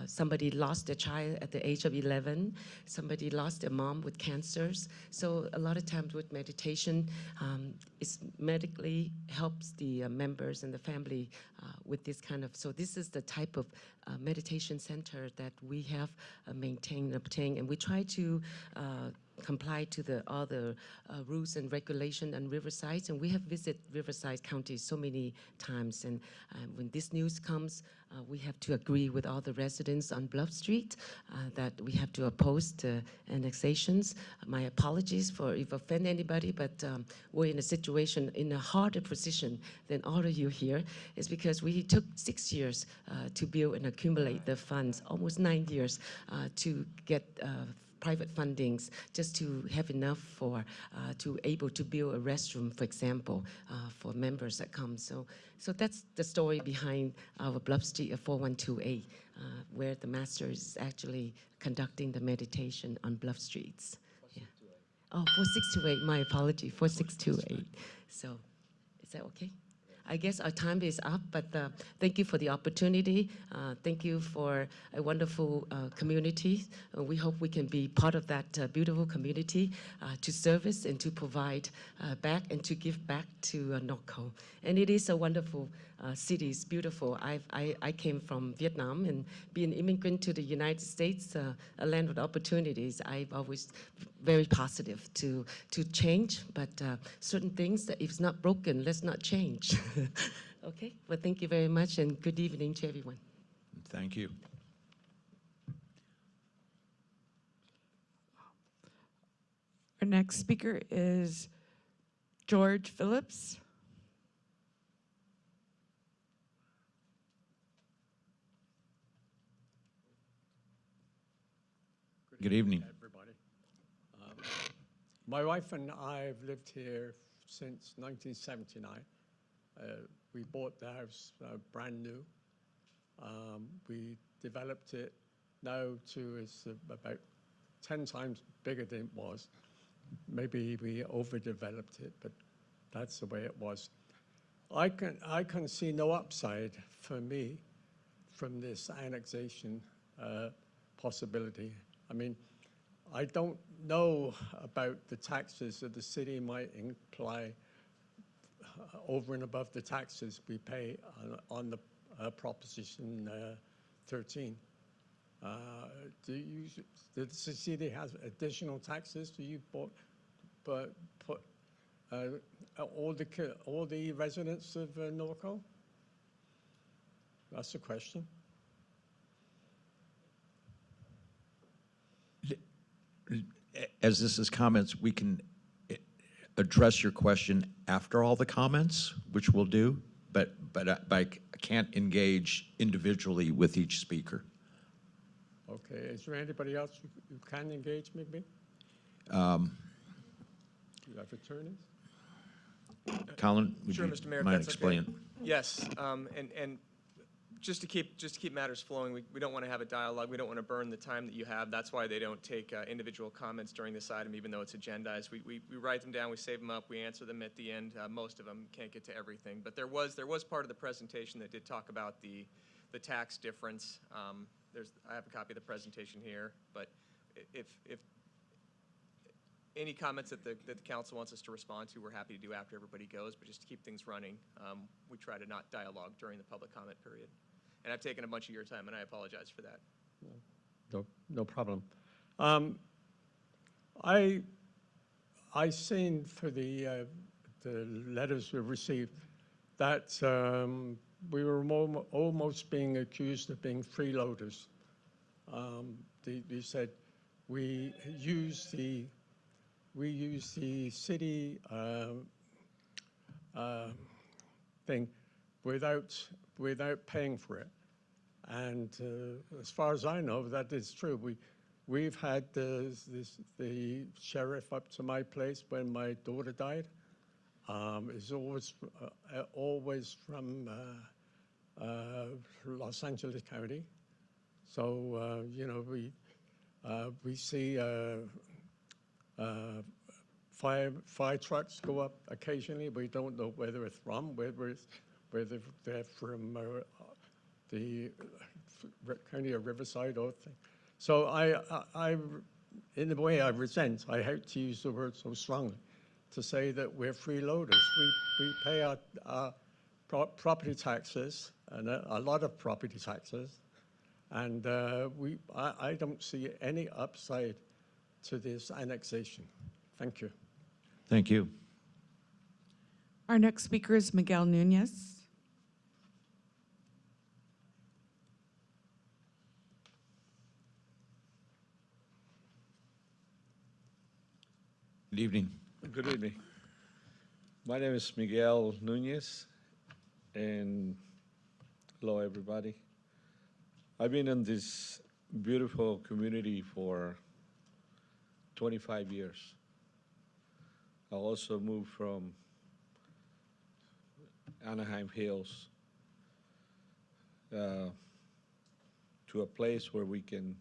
Somebody lost their child at the age of 11. Somebody lost their mom with cancers. So a lot of times with meditation, it medically helps the members and the family with this kind of, so this is the type of meditation center that we have maintained and obtained. And we try to comply to all the rules and regulation on Riverside. And we have visited Riverside County so many times. And when this news comes, we have to agree with all the residents on Bluff Street that we have to oppose the annexations. My apologies for if I offend anybody, but we're in a situation, in a harder position than all of you here. It's because we took 6 years to build and accumulate the funds, almost 9 years to get private fundings just to have enough for to able to build a restroom, for example, for members that come. So that's the story behind our Bluff Street 4128, where the master is actually conducting the meditation on Bluff Streets. Yeah. Oh, 4628, my apology, 4628. So is that okay? I guess our time is up, but thank you for the opportunity. Thank you for a wonderful community. We hope we can be part of that beautiful community to service and to provide back and to give back to Norco. And it is a wonderful city. It's beautiful. I came from Vietnam, and being an immigrant to the United States, a land of opportunities, I've always very positive to change, but certain things that if it's not broken, let's not change. Okay, well, thank you very much, and good evening to everyone. Thank you. Our next speaker is George Phillips. Good evening. Everybody. My wife and I have lived here since 1979. We bought the house brand new. We developed it now to it's about 10 times bigger than it was. Maybe we overdeveloped it, but that's the way it was. I can see no upside for me from this annexation possibility. I mean, I don't know about the taxes that the city might imply over and above the taxes we pay on the Proposition 13. Does the city have additional taxes? Do you put all the residents of Norco? That's the question. As this is comments, we can address your question after all the comments, which we'll do, but I can't engage individually with each speaker. Okay, is there anybody else who can engage maybe? You have attorneys? Colin, would Sure, you Mr. Mayor, if mind that's okay. explaining? Yes, and just to keep matters flowing, we don't want to have a dialogue. We don't want to burn the time that you have. That's why they don't take individual comments during this item, even though it's agendized. We write them down, we save them up, we answer them at the end. Most of them can't get to everything, but there was part of the presentation that did talk about the tax difference. I have a copy of the presentation here, but if any comments that the council wants us to respond to, we're happy to do after everybody goes, but just to keep things running, we try to not dialogue during the public comment period. And I've taken a bunch of your time, and I apologize for that. No problem. I seen for the letters we received that we were almost being accused of being freeloaders. They said we use the city thing without paying for it. And as far as I know, that is true. We've had the sheriff up to my place when my daughter died. It's always from Los Angeles County. So, we see fire trucks go up occasionally. We don't know whether it's from, whether they're from the county of Riverside or thing. So I, in a way, I resent. I hate to use the word so strongly to say that we're freeloaders. We pay our property taxes, and a lot of property taxes, and I don't see any upside to this annexation. Thank you. Thank you. Our next speaker is Miguel Nunez. Good evening. Good evening. My name is Miguel Nunez, and hello, everybody. I've been in this beautiful community for 25 years. I also moved from Anaheim Hills to a place where we can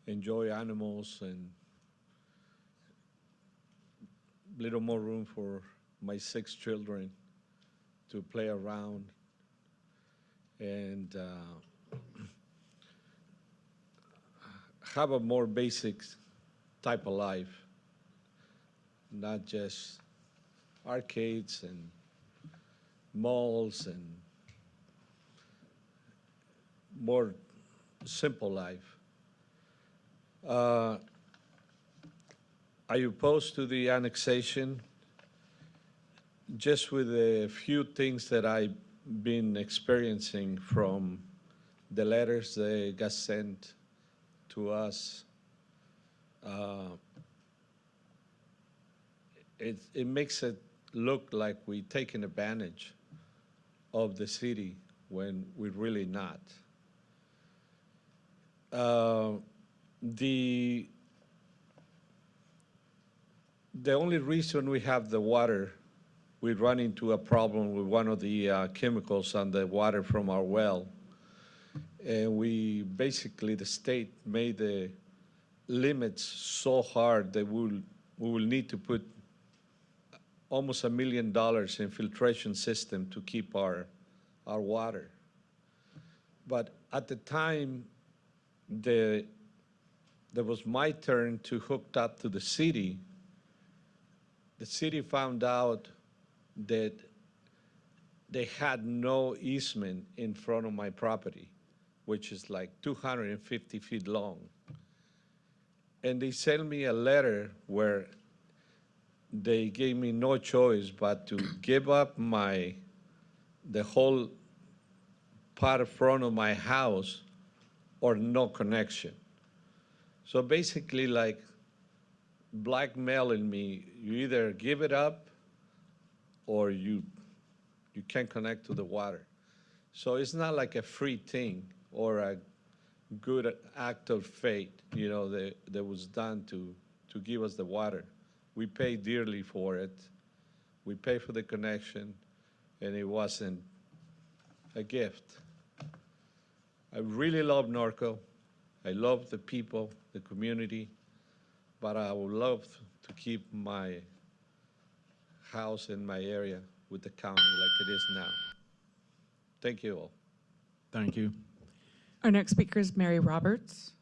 enjoy animals and little more room for my 6 children to play around and have a more basic type of life, not just arcades and malls, and more simple life. Are you opposed to the annexation? Just with a few things that I've been experiencing from the letters that got sent to us, it makes it look like we're taking advantage of the city when we're really not. The only reason we have the water, we run into a problem with one of the chemicals on the water from our well. And we basically, the state made the limits so hard that we will need to put almost $1 million in filtration system to keep our water. But at the time, there was my turn to hook up to the city. The city found out that they had no easement in front of my property, which is like 250 feet long. And they sent me a letter where they gave me no choice but to give up the whole part of front of my house or no connection. So basically, like, blackmailing me, you either give it up or you can't connect to the water. So it's not like a free thing or a good act of fate, you know, that was done to give us the water. We pay dearly for it. We pay for the connection, and it wasn't a gift. I really love Norco. I love the people, the community, but I would love to keep my house in my area with the county like it is now. Thank you all. Thank you. Our next speaker is Mary Roberts.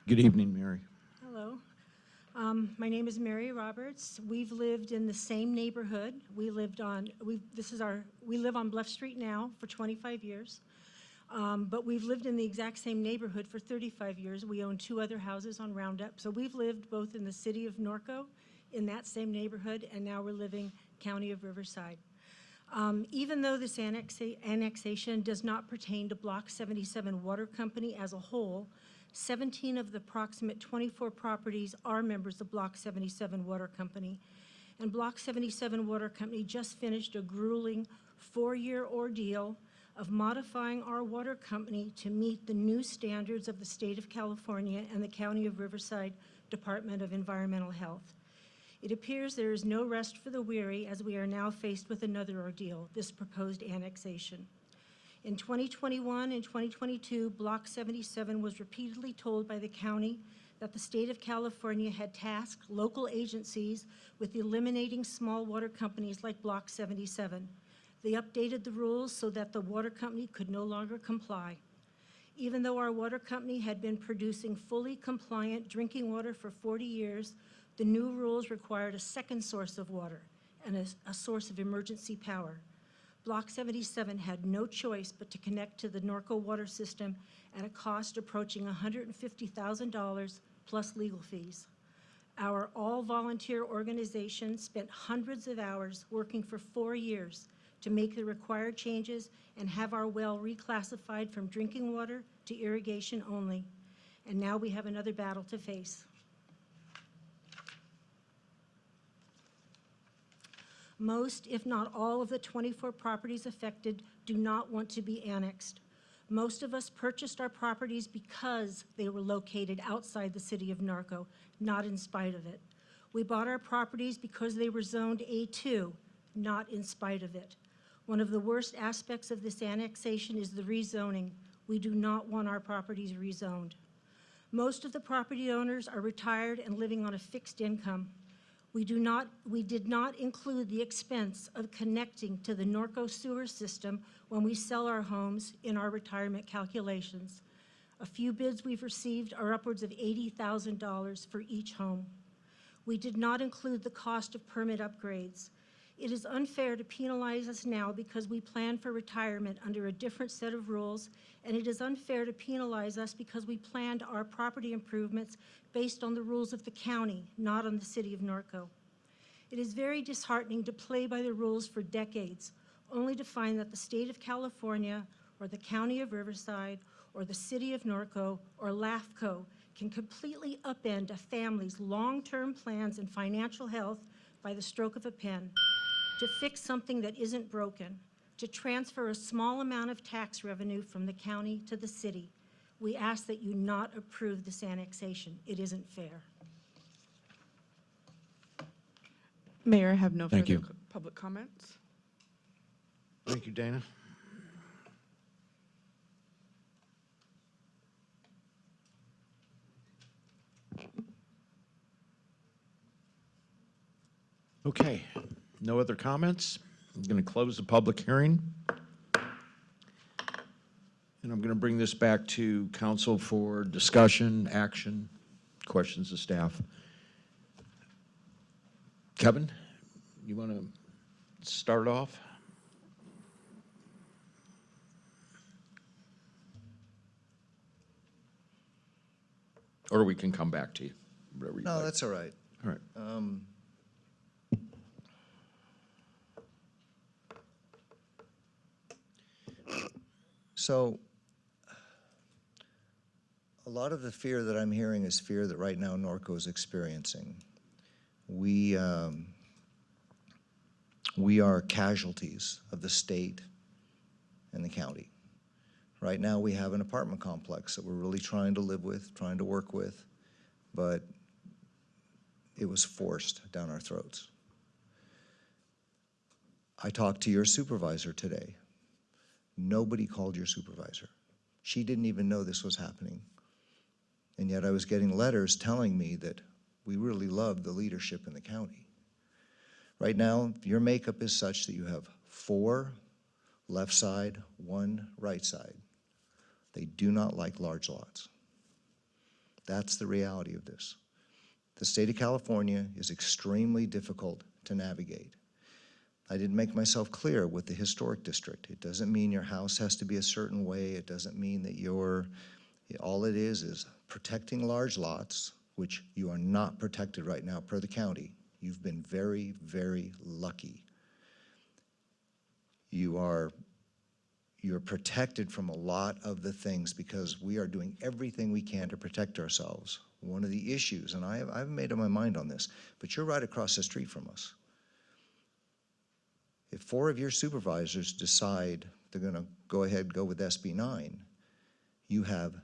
Good evening, Mary. Hello. My name is Mary Roberts. We've lived in the same neighborhood. We live on Bluff Street now for 25 years. But we've lived in the exact same neighborhood for 35 years. We own 2 other houses on Roundup. So we've lived both in the city of Norco, in that same neighborhood, and now we're living county of Riverside. Even though this annexation does not pertain to Block 77 Water Company as a whole, 17 of the approximate 24 properties are members of Block 77 Water Company. And Block 77 Water Company just finished a grueling 4-year ordeal of modifying our water company to meet the new standards of the state of California and the County of Riverside Department of Environmental Health. It appears there is no rest for the weary as we are now faced with another ordeal, this proposed annexation. In 2021 and 2022, Block 77 was repeatedly told by the county that the state of California had tasked local agencies with eliminating small water companies like Block 77. They updated the rules so that the water company could no longer comply. Even though our water company had been producing fully compliant drinking water for 40 years, the new rules required a second source of water and a source of emergency power. Block 77 had no choice but to connect to the Norco water system at a cost approaching $150,000 plus legal fees. Our all-volunteer organization spent hundreds of hours working for 4 years to make the required changes and have our well reclassified from drinking water to irrigation only. And now we have another battle to face. Most, if not all, of the 24 properties affected do not want to be annexed. Most of us purchased our properties because they were located outside the city of Norco, not in spite of it. We bought our properties because they were zoned A2, not in spite of it. One of the worst aspects of this annexation is the rezoning. We do not want our properties rezoned. Most of the property owners are retired and living on a fixed income. We did not include the expense of connecting to the Norco sewer system when we sell our homes in our retirement calculations. A few bids we've received are upwards of $80,000 for each home. We did not include the cost of permit upgrades. It is unfair to penalize us now because we plan for retirement under a different set of rules, and it is unfair to penalize us because we planned our property improvements based on the rules of the county, not on the city of Norco. It is very disheartening to play by the rules for decades, only to find that the state of California or the county of Riverside or the city of Norco or LAFCO can completely upend a family's long-term plans and financial health by the stroke of a pen, to fix something that isn't broken, to transfer a small amount of tax revenue from the county to the city. We ask that you not approve this annexation. It isn't fair. Mayor, I have no Thank further you. public comments. Thank you, Dana. Okay, no other comments? I'm going to close the public hearing. And I'm going to bring this back to council for discussion, action, questions of staff. Kevin, you want to start off? Or we can come back to you, whatever you No, like. that's all right. All right. So a lot of the fear that I'm hearing is fear that right now Norco is experiencing. We are casualties of the state and the county. Right now we have an apartment complex that we're really trying to live with, trying to work with, but it was forced down our throats. I talked to your supervisor today. Nobody called your supervisor. She didn't even know this was happening. And yet I was getting letters telling me that we really love the leadership in the county. Right now, your makeup is such that you have 4 left side, 1 right side. They do not like large lots. That's the reality of this. The state of California is extremely difficult to navigate. I didn't make myself clear with the historic district. It doesn't mean your house has to be a certain way. It doesn't mean that all it is protecting large lots, which you are not protected right now per the county. You've been very, very lucky. You're protected from a lot of the things because we are doing everything we can to protect ourselves. One of the issues, and I haven't made up my mind on this, but you're right across the street from us. If 4 of your supervisors decide they're going to go ahead and go with SB 9, you have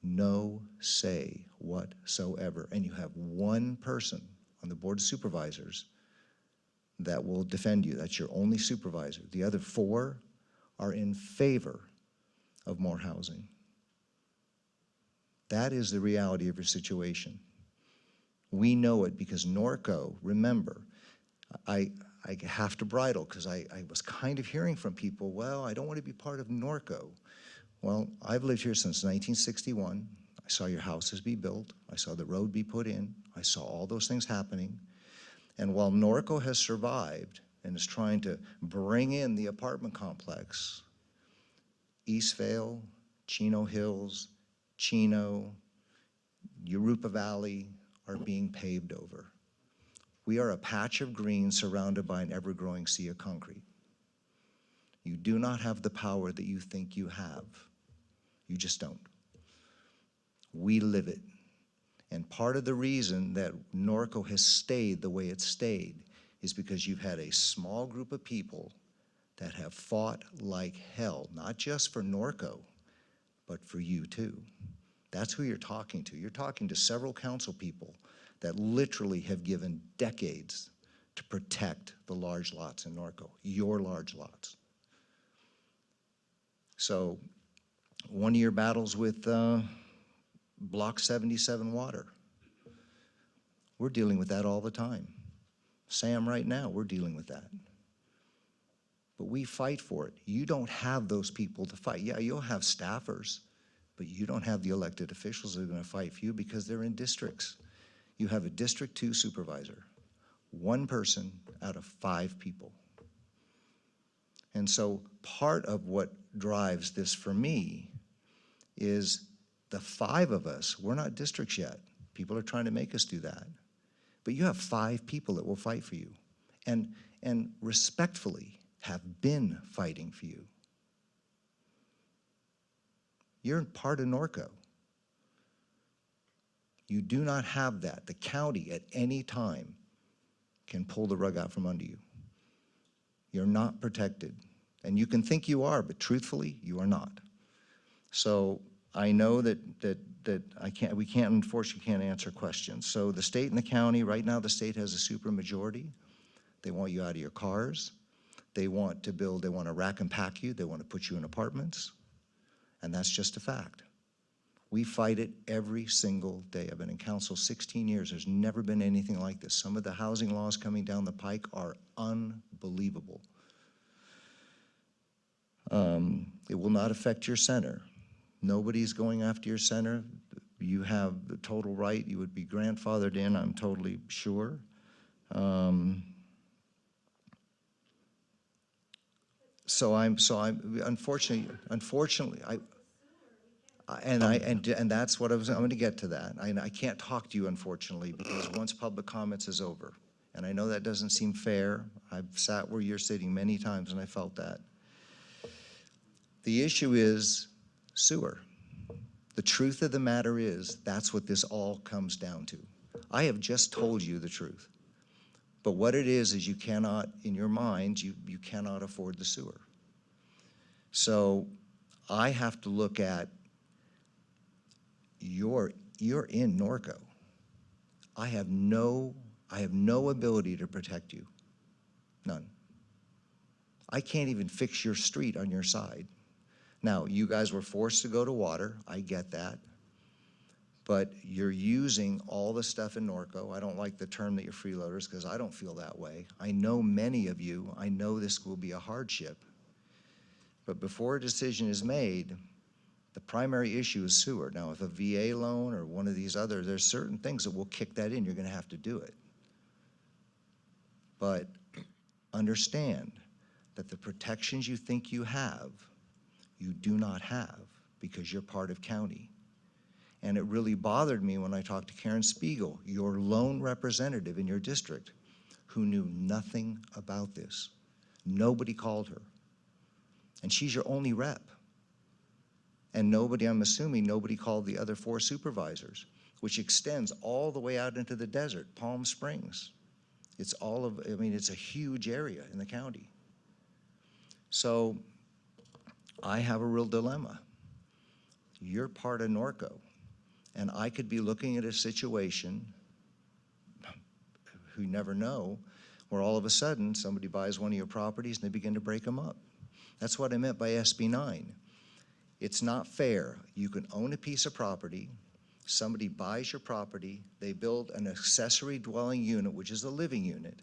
no say whatsoever. And you have 1 person on the Board of Supervisors that will defend you. That's your only supervisor. The other 4 are in favor of more housing. That is the reality of your situation. We know it because Norco, remember, I have to bridle because I was kind of hearing from people, well, I don't want to be part of Norco. Well, I've lived here since 1961. I saw your houses be built. I saw the road be put in. I saw all those things happening. And while Norco has survived and is trying to bring in the apartment complex, Eastvale, Chino Hills, Chino, Yorupa Valley are being paved over. We are a patch of green surrounded by an ever-growing sea of concrete. You do not have the power that you think you have. You just don't. We live it. And part of the reason that Norco has stayed the way it's stayed is because you've had a small group of people that have fought like hell, not just for Norco, but for you too. That's who you're talking to. You're talking to several council people that literally have given decades to protect the large lots in Norco, your large lots. So one of your battles with Block 77 water, we're dealing with that all the time. Sam, right now, we're dealing with that. But we fight for it. You don't have those people to fight. Yeah, you'll have staffers, but you don't have the elected officials that are going to fight for you because they're in districts. You have a District 2 supervisor, one person out of 5 people. And so part of what drives this for me is the 5 of us, we're not districts yet. People are trying to make us do that. But you have 5 people that will fight for you and respectfully have been fighting for you. You're part of Norco. You do not have that. The county at any time can pull the rug out from under you. You're not protected. And you can think you are, but truthfully, you are not. So I know that we can't, unfortunately, can't answer questions. So the state and the county, right now the state has a super majority. They want you out of your cars. They want to build, they want to rack and pack you. They want to put you in apartments. And that's just a fact. We fight it every single day. I've been in council 16 years. There's never been anything like this. Some of the housing laws coming down the pike are unbelievable. It will not affect your center. Nobody's going after your center. You have the total right. You would be grandfathered in, I'm totally sure. So I'm unfortunately, and that's what I'm going to get to that. I can't talk to you, unfortunately, because once public comments is over, and I know that doesn't seem fair. I've sat where you're sitting many times and I felt that. The issue is sewer. The truth of the matter is that's what this all comes down to. I have just told you the truth. But what it is you cannot, in your minds, you cannot afford the sewer. So I have to look at you're in Norco. I have no ability to protect you. None. I can't even fix your street on your side. Now, you guys were forced to go to water. I get that. But you're using all the stuff in Norco. I don't like the term that you're freeloaders because I don't feel that way. I know many of you. I know this will be a hardship. But before a decision is made, the primary issue is sewer. Now, if a VA loan or one of these others, there's certain things that will kick that in. You're going to have to do it. But understand that the protections you think you have, you do not have because you're part of county. And it really bothered me when I talked to Karen Spiegel, your lone representative in your district, who knew nothing about this. Nobody called her. And she's your only rep. And nobody, I'm assuming, nobody called the other 4 supervisors, which extends all the way out into the desert, Palm Springs. It's all of, I mean, it's a huge area in the county. So I have a real dilemma. You're part of Norco, and I could be looking at a situation, who never know, where all of a sudden somebody buys one of your properties and they begin to break them up. That's what I meant by SB 9. It's not fair. You can own a piece of property, somebody buys your property, they build an accessory dwelling unit, which is a living unit,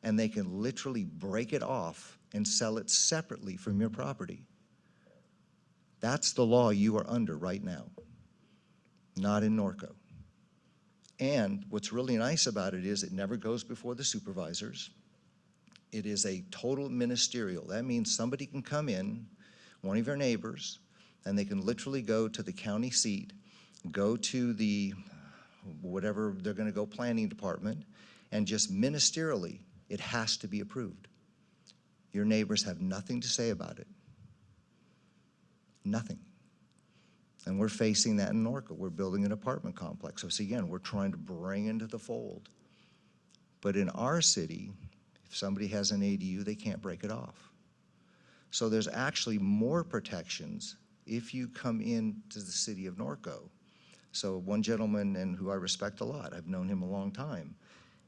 and they can literally break it off and sell it separately from your property. That's the law you are under right now, not in Norco. And what's really nice about it is it never goes before the supervisors. It is a total ministerial. That means somebody can come in, one of your neighbors, and they can literally go to the county seat, go to the, whatever they're gonna go, planning department, and just ministerially, it has to be approved. Your neighbors have nothing to say about it. Nothing. And we're facing that in Norco. We're building an apartment complex. So see, again, we're trying to bring into the fold. But in our city, if somebody has an ADU, they can't break it off. So there's actually more protections if you come into the city of Norco. So one gentleman, and who I respect a lot, I've known him a long time,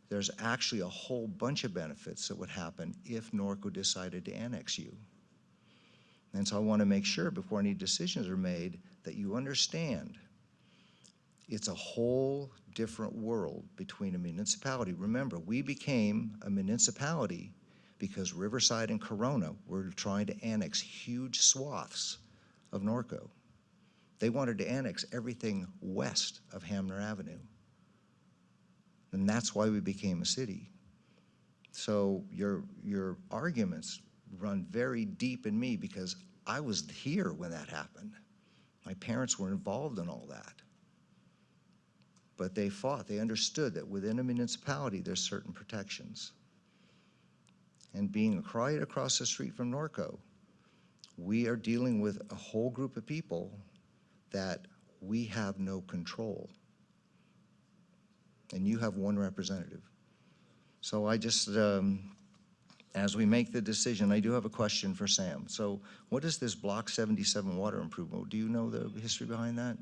there's actually a whole bunch of benefits that would happen if Norco decided to annex you. And so I want to make sure before any decisions are made that you understand it's a whole different world between a municipality. Remember, we became a municipality because Riverside and Corona were trying to annex huge swaths of Norco. They wanted to annex everything west of Hamner Avenue. And that's why we became a city. So your arguments run very deep in me because I was here when that happened. My parents were involved in all that. But they fought. They understood that within a municipality, there's certain protections. And being right across the street from Norco, we are dealing with a whole group of people that we have no control. And you have one representative. So I just, as we make the decision, I do have a question for Sam. So what is this Block 77 water improvement? Do you know the history behind that?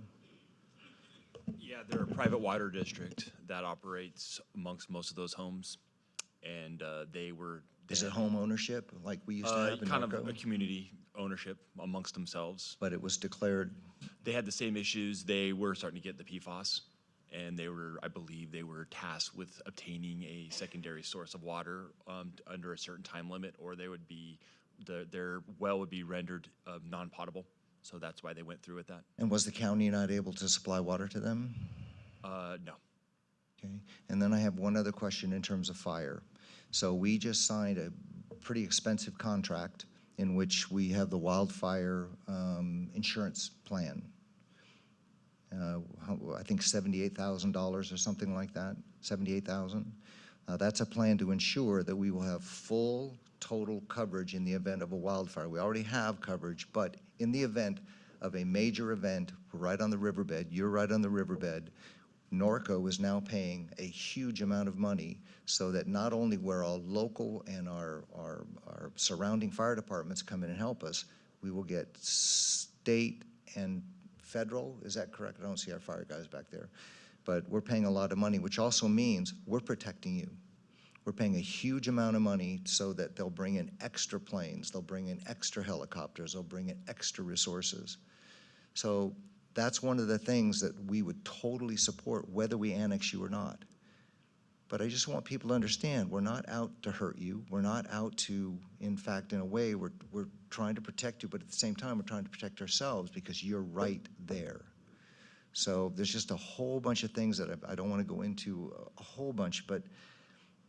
Yeah, they're a private water district that operates amongst most of those homes. And they were... Is it home ownership like we used to have in kind Norco? of a community ownership amongst themselves. But it was declared... They had the same issues. They were starting to get the PFAS. And they were, I believe, they were tasked with obtaining a secondary source of water under a certain time limit, or they would be, their well would be rendered non-potable. So that's why they went through with that. And was the county not able to supply water to them? No. Okay. And then I have one other question in terms of fire. So we just signed a pretty expensive contract in which we have the wildfire insurance plan. I think $78,000 or something like that, $78,000. That's a plan to ensure that we will have full total coverage in the event of a wildfire. We already have coverage, but in the event of a major event, we're right on the riverbed, you're right on the riverbed, Norco is now paying a huge amount of money so that not only where our local and our surrounding fire departments come in and help us, we will get state and federal, is that correct? I don't see our fire guys back there. But we're paying a lot of money, which also means we're protecting you. We're paying a huge amount of money so that they'll bring in extra planes, they'll bring in extra helicopters, they'll bring in extra resources. So that's one of the things that we would totally support whether we annex you or not. But I just want people to understand, we're not out to hurt you. We're not out to, in fact, in a way, we're trying to protect you, but at the same time, we're trying to protect ourselves because you're right there. So there's just a whole bunch of things that I don't want to go into, a whole bunch, but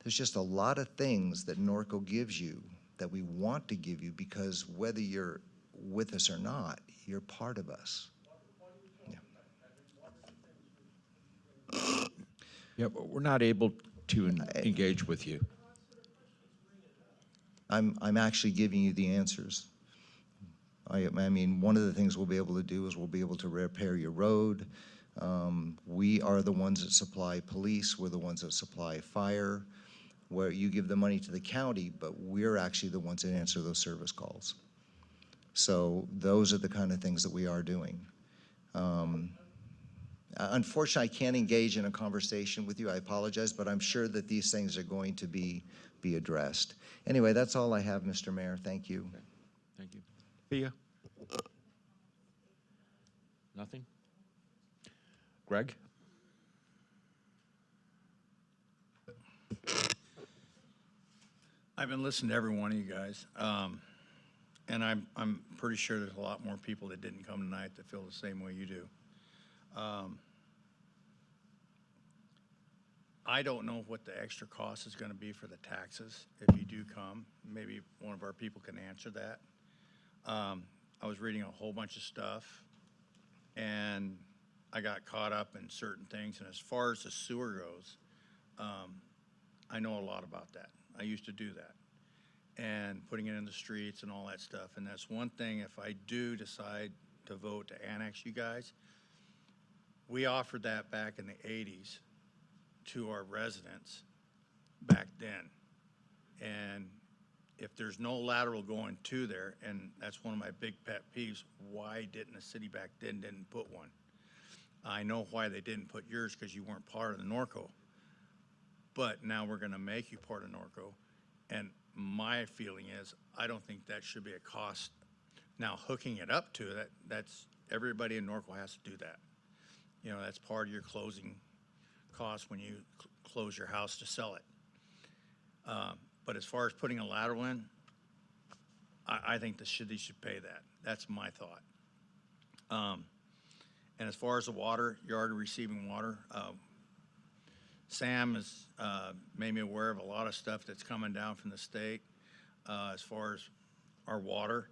there's just a lot of things that Norco gives you that we want to give you because whether you're with us or not, you're part of us. Yeah, but we're not able to engage with you. I'm actually giving you the answers. I mean, one of the things we'll be able to do is we'll be able to repair your road. We are the ones that supply police. We're the ones that supply fire, where you give the money to the county, but we're actually the ones that answer those service calls. So those are the kind of things that we are doing. Unfortunately, I can't engage in a conversation with you. I apologize, but I'm sure that these things are going to be addressed. Anyway, that's all I have, Mr. Mayor. Thank you. Okay. Thank you. Thea? Nothing? Greg? I've been listening to every one of you guys. and I'm pretty sure there's a lot more people that didn't come tonight that feel the same way you do. I don't know what the extra cost is going to be for the taxes if you do come. Maybe one of our people can answer that. I was reading a whole bunch of stuff, and I got caught up in certain things. And as far as the sewer goes, I know a lot about that. I used to do that, and putting it in the streets and all that stuff. And that's one thing, if I do decide to vote to annex you guys, we offered that back in the 80s to our residents back then. And if there's no lateral going to there, and that's one of my big pet peeves, why didn't the city back then didn't put one? I know why they didn't put yours, because you weren't part of the Norco. But now we're gonna make you part of Norco. And my feeling is, I don't think that should be a cost. Now, hooking it up to it, that's, everybody in Norco has to do that. You know, that's part of your closing cost when you close your house to sell it. But as far as putting a lateral in, I think the city should pay that. That's my thought. And as far as the water, you're already receiving water. Sam has made me aware of a lot of stuff that's coming down from the state as far as our water.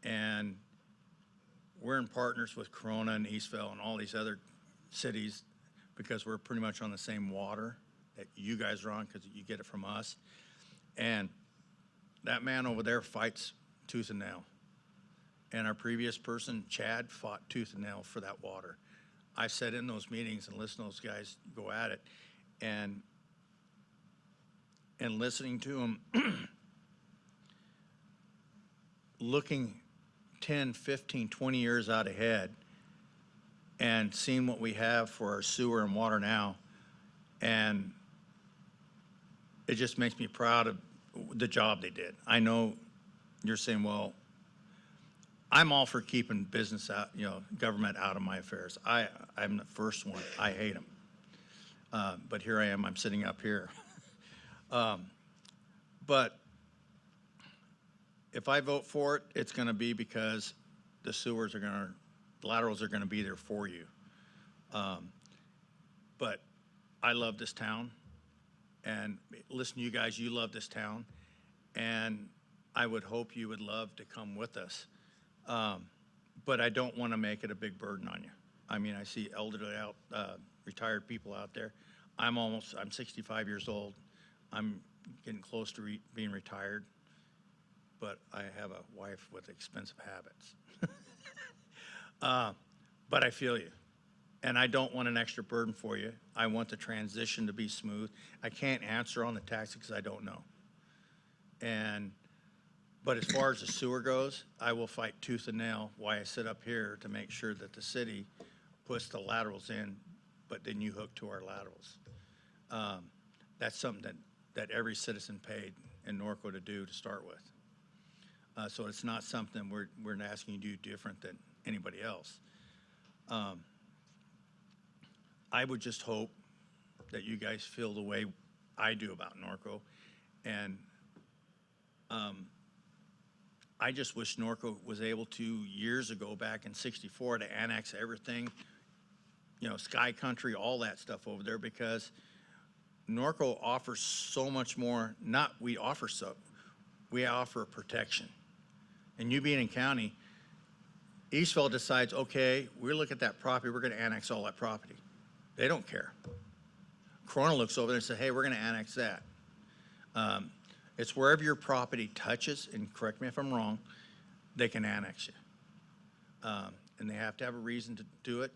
And we're in partners with Corona and Eastville and all these other cities, because we're pretty much on the same water that you guys are on, because you get it from us. And that man over there fights tooth and nail. And our previous person, Chad, fought tooth and nail for that water. I sat in those meetings and listened to those guys go at it. And listening to them, looking 10, 15, 20 years out ahead, and seeing what we have for our sewer and water now, and it just makes me proud of the job they did. I know you're saying, well, I'm all for keeping business out, you know, government out of my affairs. I'm the first one. I hate them. But here I am. I'm sitting up here. But if I vote for it, it's going to be because the sewers are going to, laterals are going to be there for you. But I love this town, and listen to you guys, you love this town, and I would hope you would love to come with us. But I don't want to make it a big burden on you. I mean, I see elderly out, retired people out there. I'm 65 years old. I'm getting close to being retired, but I have a wife with expensive habits. But I feel you, and I don't want an extra burden for you. I want the transition to be smooth. I can't answer on the taxes because I don't know. But as far as the sewer goes, I will fight tooth and nail why I sit up here to make sure that the city puts the laterals in, but then you hook to our laterals. That's something that every citizen paid in Norco to do to start with. So it's not something we're asking you to do different than anybody else. I would just hope that you guys feel the way I do about Norco. And I just wish Norco was able to, years ago, back in '64, to annex everything, you know, Sky Country, all that stuff over there, because Norco offers so much more. We offer protection. And you being in county, Eastville decides, okay, we look at that property, we're going to annex all that property. They don't care. Corona looks over there and says, hey, we're going to annex that. It's wherever your property touches, and correct me if I'm wrong, they can annex you. And they have to have a reason to do it.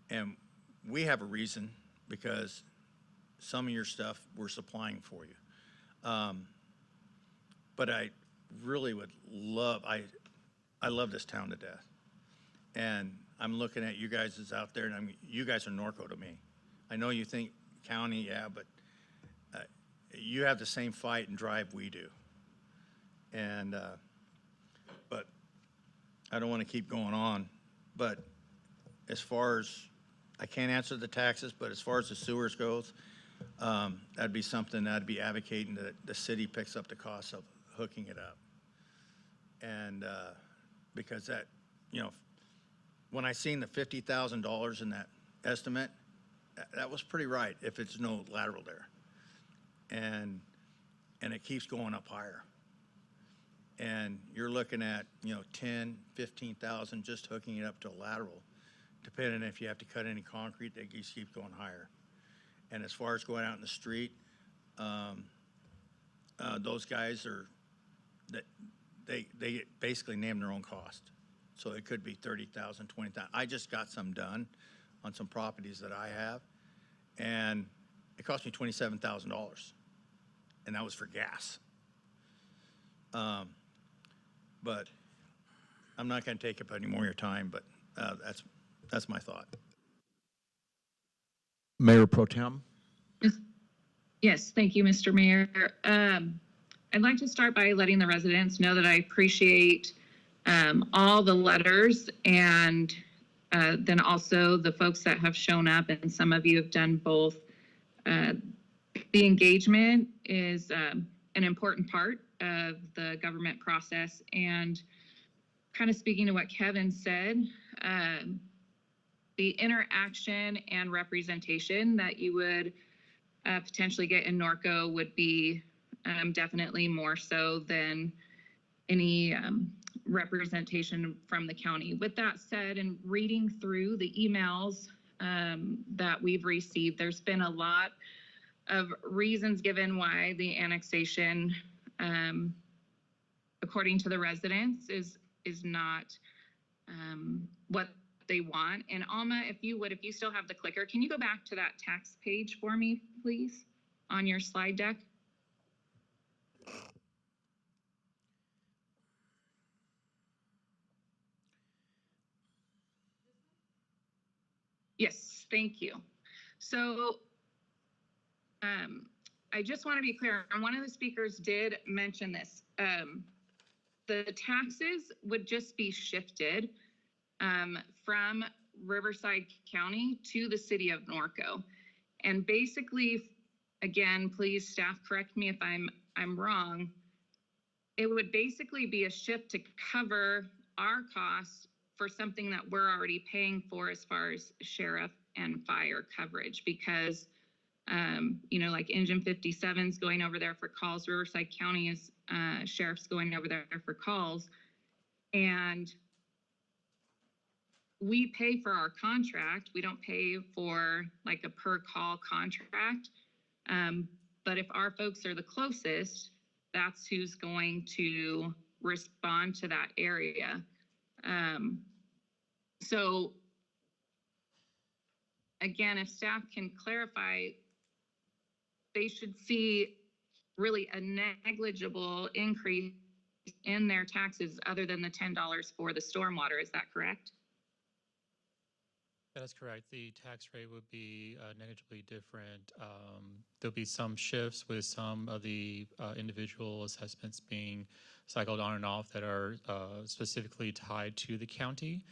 And we have a reason, because some of your stuff we're supplying for you. But I really would love, I love this town to death. And I'm looking at you guys as out there, and you guys are Norco to me. I know you think county, yeah, but you have the same fight and drive we do. And, but I don't want to keep going on. But as far as, I can't answer the taxes, but as far as the sewers goes, that'd be something I'd be advocating that the city picks up the cost of hooking it up. And because that, when I seen the $50,000 in that estimate, that was pretty right if it's no lateral there. And it keeps going up higher. And you're looking at, 10, 15,000 just hooking it up to a lateral, depending if you have to cut any concrete, that just keeps going higher. And as far as going out in the street, those guys they basically name their own cost. So it could be 30,000, 20,000. I just got some done on some properties that I have, and it cost me $27,000, and that was for gas. But I'm not going to take up any more of your time, but that's my thought. Mayor Pro Tem. Yes, thank you, Mr. Mayor. I'd like to start by letting the residents know that I appreciate all the letters and then also the folks that have shown up, and some of you have done both. The engagement is an important part of the government process, and kind of speaking to what Kevin said, the interaction and representation that you would potentially get in Norco would be definitely more so than any representation from the county. With that said, and reading through the emails that we've received, there's been a lot of reasons given why the annexation, according to the residents, is not what they want. And Alma, if you still have the clicker, can you go back to that tax page for me, please, on your slide deck? Yes, thank you. So I just want to be clear, and one of the speakers did mention this. The taxes would just be shifted from Riverside County to the city of Norco. And basically, again, please staff correct me if I'm wrong, it would basically be a shift to cover our costs for something that we're already paying for as far as sheriff and fire coverage, because like Engine 57's going over there for calls, Riverside County is sheriff's going over there for calls, and we pay for our contract. We don't pay for like a per call contract. But if our folks are the closest, that's who's going to respond to that area. So again, if staff can clarify, they should see really a negligible increase in their taxes other than the $10 for the stormwater. Is that correct? That is correct. The tax rate would be negligibly different. There'll be some shifts with some of the individual assessments being cycled on and off that are specifically tied to the county.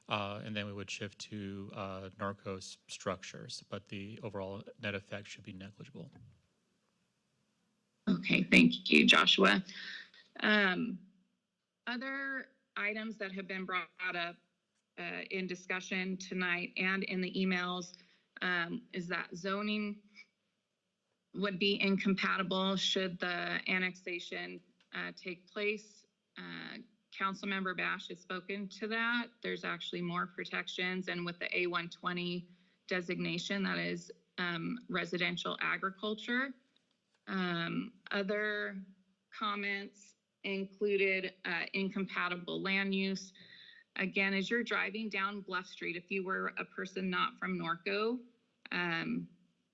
And then we would shift to Norco's structures, but the overall net effect should be negligible. Okay, thank you, Joshua. Other items that have been brought up in discussion tonight and in the emails is that zoning would be incompatible should the annexation take place. Councilmember Bash has spoken to that. There's actually more protections, and with the A120 designation, that is residential agriculture. Other comments included incompatible land use. Again, as you're driving down Bluff Street, if you were a person not from Norco,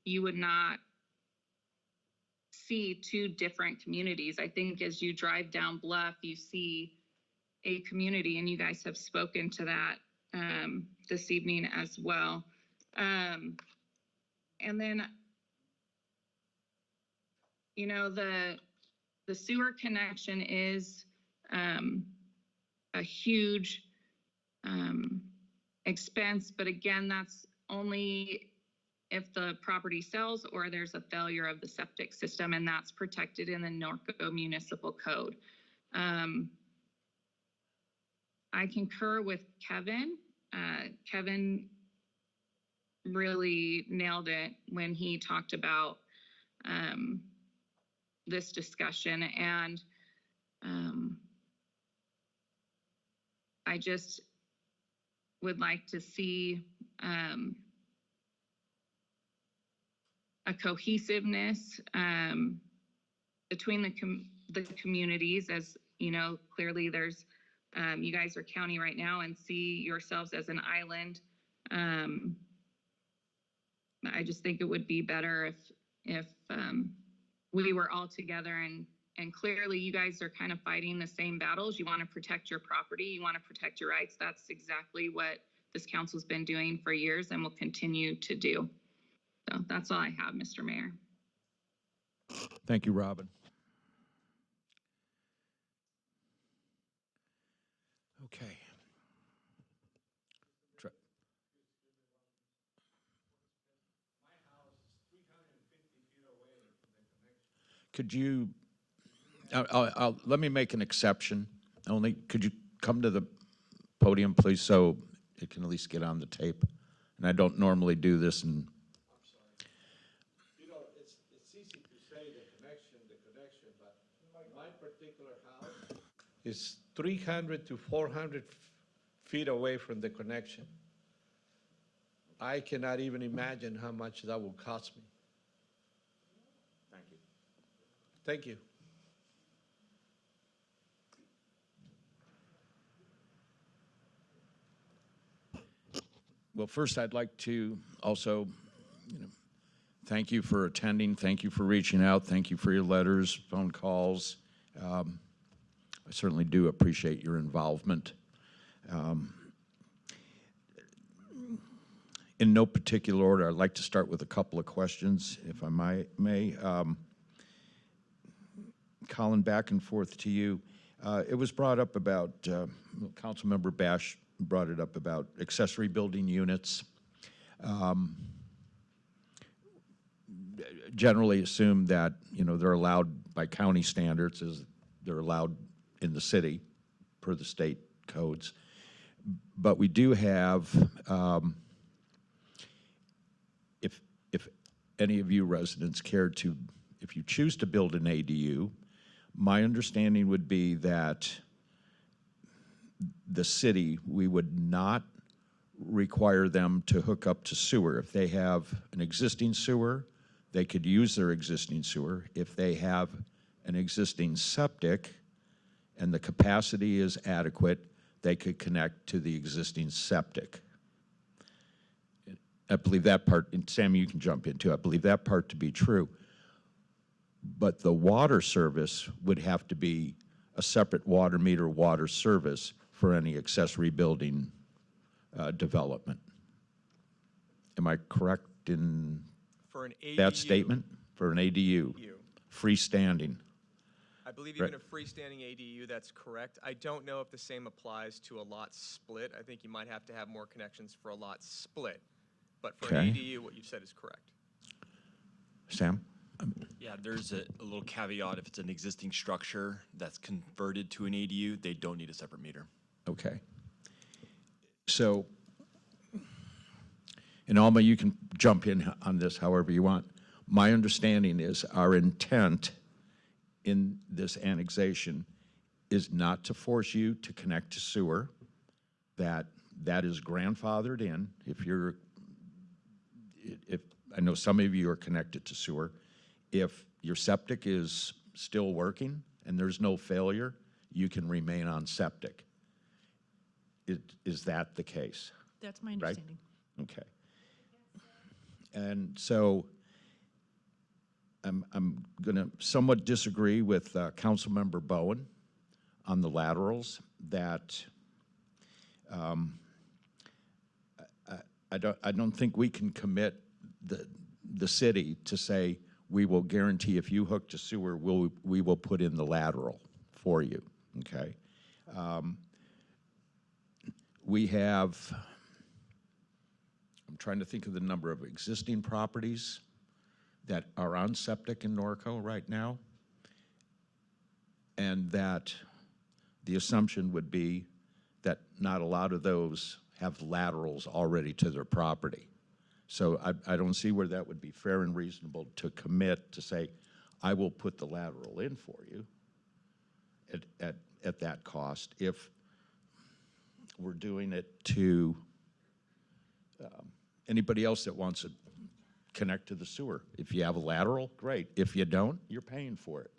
you would not see two different communities. I think as you drive down Bluff, you see a community, and you guys have spoken to that this evening as well. And then, the sewer connection is a huge expense, but again, that's only if the property sells or there's a failure of the septic system, and that's protected in the Norco Municipal Code. I concur with Kevin. Kevin really nailed it when he talked about this discussion. And I just would like to see a cohesiveness between the communities. As you know, clearly there's you guys are county right now and see yourselves as an island. I just think it would be better if we were all together, and clearly you guys are kind of fighting the same battles. You want to protect your property, you want to protect your rights. That's exactly what this council's been doing for years and will continue to do. So that's all I have, Mr. Mayor. Thank you, Robin. Okay. Could you, let me make an exception. Only, could you come to the podium, please, so it can at least get on the tape? And I don't normally do this, and you know, it's easy to say the connection, but my particular house is 300 to 400 feet away from the connection. I cannot even imagine how much that will cost me. Thank you. Thank you. well, first I'd like to also, thank you for attending. Thank you for reaching out. Thank you for your letters, phone calls. I certainly do appreciate your involvement. In no particular order, I'd like to start with a couple of questions, if I may. Colin, back and forth to you. It was brought up about, Councilmember Bash brought it up about accessory building units. Generally assume that, they're allowed by county standards, as they're allowed in the city per the state codes. But we do have, if any of you residents care to, if you choose to build an ADU, my understanding would be that the city, we would not require them to hook up to sewer. If they have an existing sewer, they could use their existing sewer. If they have an existing septic and the capacity is adequate, they could connect to the existing septic. I believe that part, and Sam, you can jump into it, I believe that part to be true. But the water service would have to be a separate water meter water service for any accessory building development. Am I correct in For an ADU, that statement? For an ADU, freestanding. I believe Right. even a freestanding ADU, that's correct. I don't know if the same applies to a lot split. I think you might have to have more connections for a lot split. But for an Okay. ADU, what you've said is correct. Sam? Yeah, there's a little caveat. If it's an existing structure that's converted to an ADU, they don't need a separate meter. Okay. So, and Alma, you can jump in on this however you want. My understanding is our intent in this annexation is not to force you to connect to sewer, that is grandfathered in. If I know some of you are connected to sewer, if your septic is still working and there's no failure, you can remain on septic. Is that the case? That's my Right? understanding. Okay. And so I'm going to somewhat disagree with Councilmember Bowen on the laterals, that I don't think we can commit the city to say we will guarantee if you hook to sewer, we will put in the lateral for you. Okay. We have, I'm trying to think of the number of existing properties that are on septic in Norco right now, and that the assumption would be that not a lot of those have laterals already to their property. So I don't see where that would be fair and reasonable to commit to say, I will put the lateral in for you at that cost if we're doing it to anybody else that wants to connect to the sewer. If you have a lateral, great. If you don't, you're paying for it.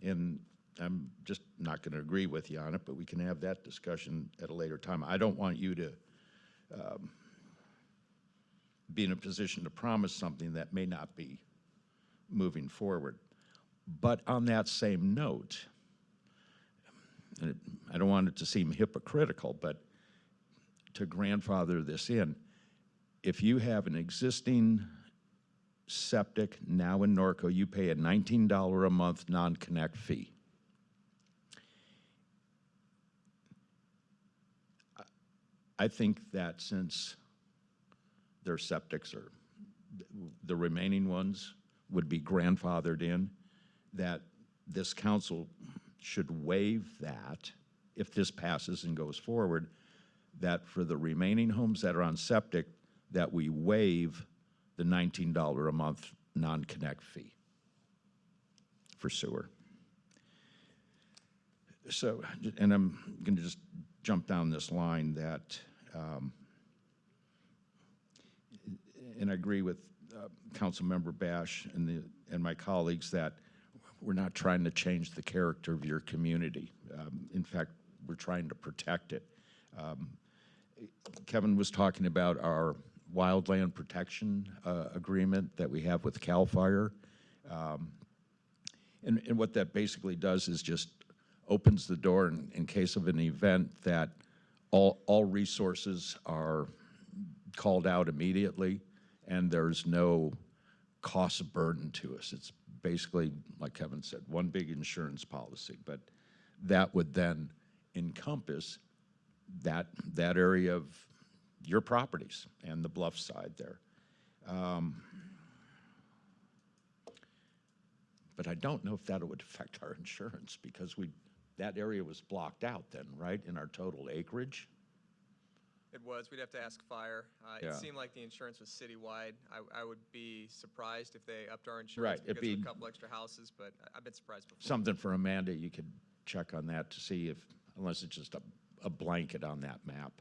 And I'm just not going to agree with you on it, but we can have that discussion at a later time. I don't want you to be in a position to promise something that may not be moving forward. But on that same note, and I don't want it to seem hypocritical, but to grandfather this in, if you have an existing septic now in Norco, you pay a $19 a month non-connect fee. I think that since their septics are, the remaining ones would be grandfathered in, that this council should waive that if this passes and goes forward, that for the remaining homes that are on septic, that we waive the $19 a month non-connect fee for sewer. So, and I'm going to just jump down this line that, and I agree with Councilmember Bash and my colleagues that we're not trying to change the character of your community. In fact, we're trying to protect it. Kevin was talking about our wildland protection agreement that we have with CAL FIRE. And what that basically does is just opens the door in case of an event that all resources are called out immediately and there's no cost burden to us. It's basically, like Kevin said, one big insurance policy, but that would then encompass that area of your properties and the bluff side there. But I don't know if that would affect our insurance because that area was blocked out then, right, in our total acreage? It was. We'd have to ask fire. Yeah. It seemed like the insurance was citywide. I would be surprised if they upped our insurance Right, because of a couple extra houses, but I've been surprised before. Something for Amanda, you could check on that to see if, unless it's just a blanket on that map.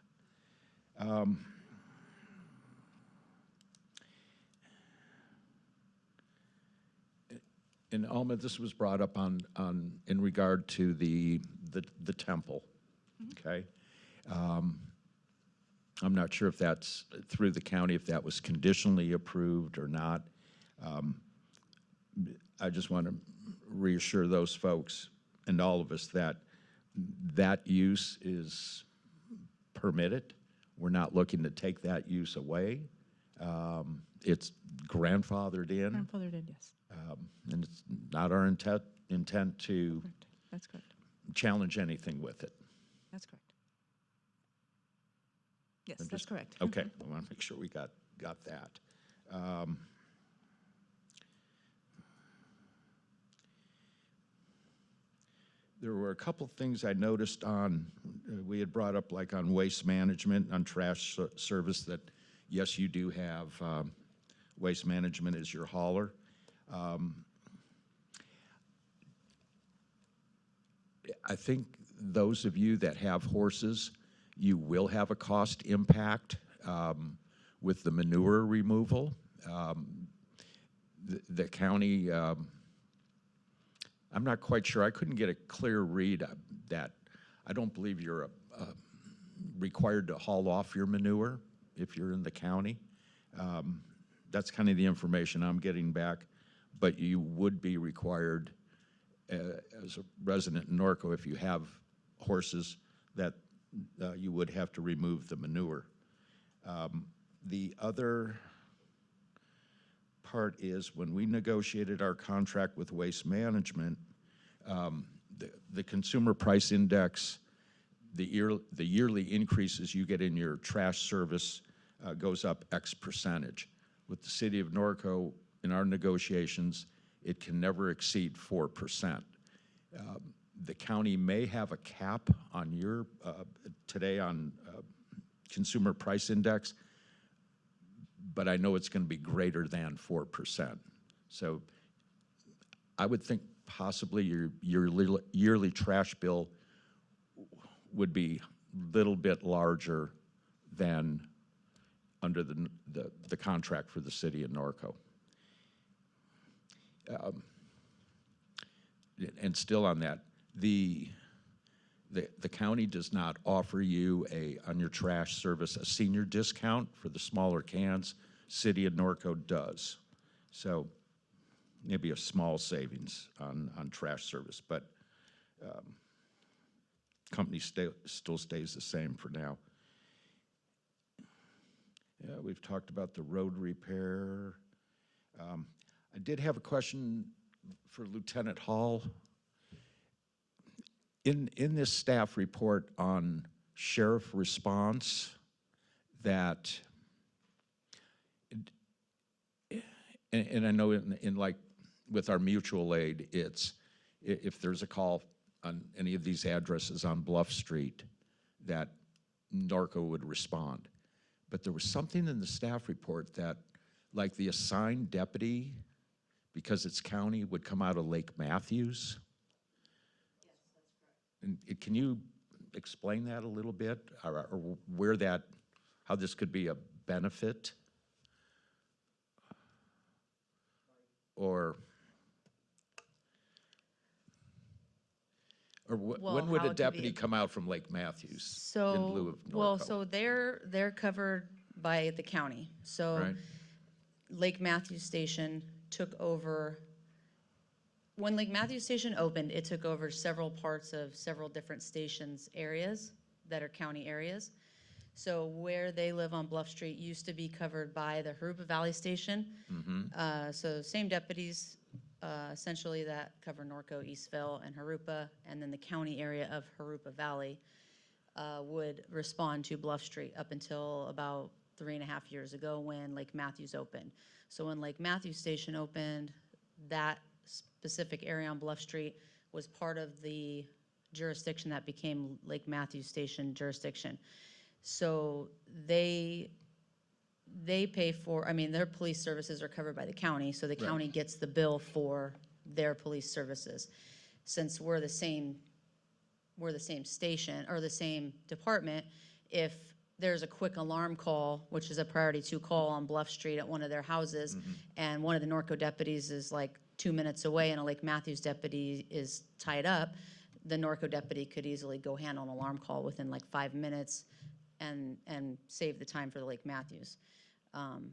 And Alma, this was brought up in regard to the temple, okay? I'm not sure if that's through the county, if that was conditionally approved or not. I just want to reassure those folks and all of us that that use is permitted. We're not looking to take that use away. It's grandfathered in. Grandfathered in, yes. And it's not our intent to Correct. That's correct. challenge anything with it. That's correct. Yes, that's correct. Okay, I want to make sure we got that. There were a couple things I noticed we had brought up like on waste management, on trash service, that yes, you do have waste management as your hauler. I think those of you that have horses, you will have a cost impact with the manure removal. The county, I'm not quite sure. I couldn't get a clear read that I don't believe you're required to haul off your manure if you're in the county. That's kind of the information I'm getting back. But you would be required as a resident in Norco, if you have horses, that you would have to remove the manure. The other part is when we negotiated our contract with Waste Management, the consumer price index, the yearly increases you get in your trash service goes up X percentage. With the city of Norco, in our negotiations, it can never exceed 4%. the county may have a cap on your, today on consumer price index, but I know it's going to be greater than 4%. So I would think possibly your yearly trash bill would be a little bit larger than under the contract for the city of Norco. And still on that, the county does not offer you on your trash service a senior discount for the smaller cans. City of Norco does. So maybe a small savings on trash service, but company still stays the same for now. Yeah, we've talked about the road repair. I did have a question for Lieutenant Hall. In this staff report on sheriff response, that, and I know in like with our mutual aid, it's if there's a call on any of these addresses on Bluff Street, that Norco would respond. But there was something in the staff report that, like the assigned deputy, because it's county, would come out of Lake Matthews. Yes, that's correct. And can you explain that a little bit, or where that, how this could be a benefit? Or when would a deputy come out from Lake Matthews in lieu of Norco? Well, so they're covered by the county. So right. Lake Matthews Station took over, when Lake Matthews Station opened, it took over several parts of several different stations areas that are county areas. So where they live on Bluff Street used to be covered by the Harupa Valley Station. Mm-hmm. So same deputies essentially that cover Norco, Eastville, and Harupa, and then the county area of Harupa Valley would respond to Bluff Street up until about 3.5 years ago when Lake Matthews opened. So when Lake Matthews Station opened, that specific area on Bluff Street was part of the jurisdiction that became Lake Matthews Station jurisdiction. So they pay for, I mean, their police services are covered by the county, so the county gets the bill for their police services. Since we're the same station or the same department, if there's a quick alarm call, which is a priority 2 call on Bluff Street at one of their houses, and one of the Norco deputies is like 2 minutes away and a Lake Matthews deputy is tied up, the Norco deputy could easily go handle an alarm call within like 5 minutes and save the time for the Lake Matthews.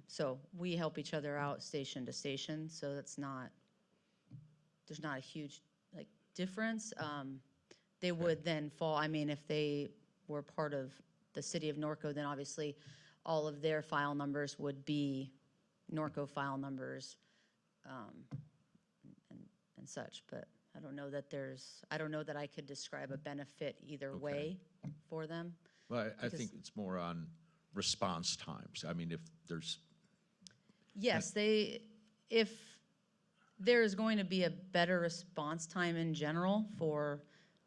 So we help each other out station to station, so there's not a huge like difference. They would then fall, I mean, if they were part of the city of Norco, then obviously all of their file numbers would be Norco file numbers and such, but I don't know that I could describe a benefit either way for them. Well, I think it's more on response times. I mean, if there's... Yes, if there is going to be a better response time in general for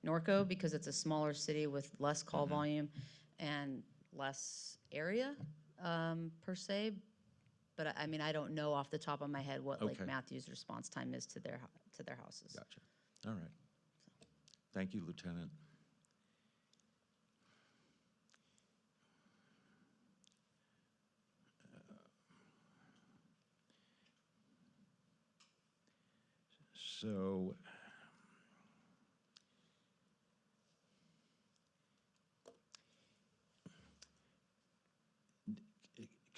Norco because it's a smaller city with less call volume and less area per se, but I mean, I don't know off the top of my head what Lake Matthews' response time is to their houses. Gotcha. All right. Thank you, Lieutenant. So,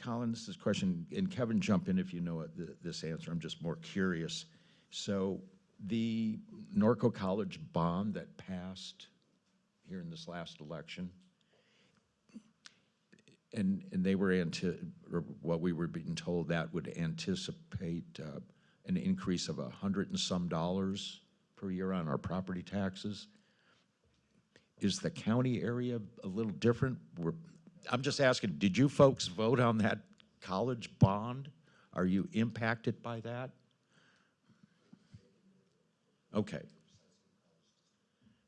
Colin, this is a question, and Kevin, jump in if you know this answer. I'm just more curious. So, the Norco College bond that passed here in this last election, and they were or what we were being told that would anticipate an increase of $100 and some per year on our property taxes. Is the county area a little different? I'm just asking, did you folks vote on that college bond? Are you impacted by that? Okay.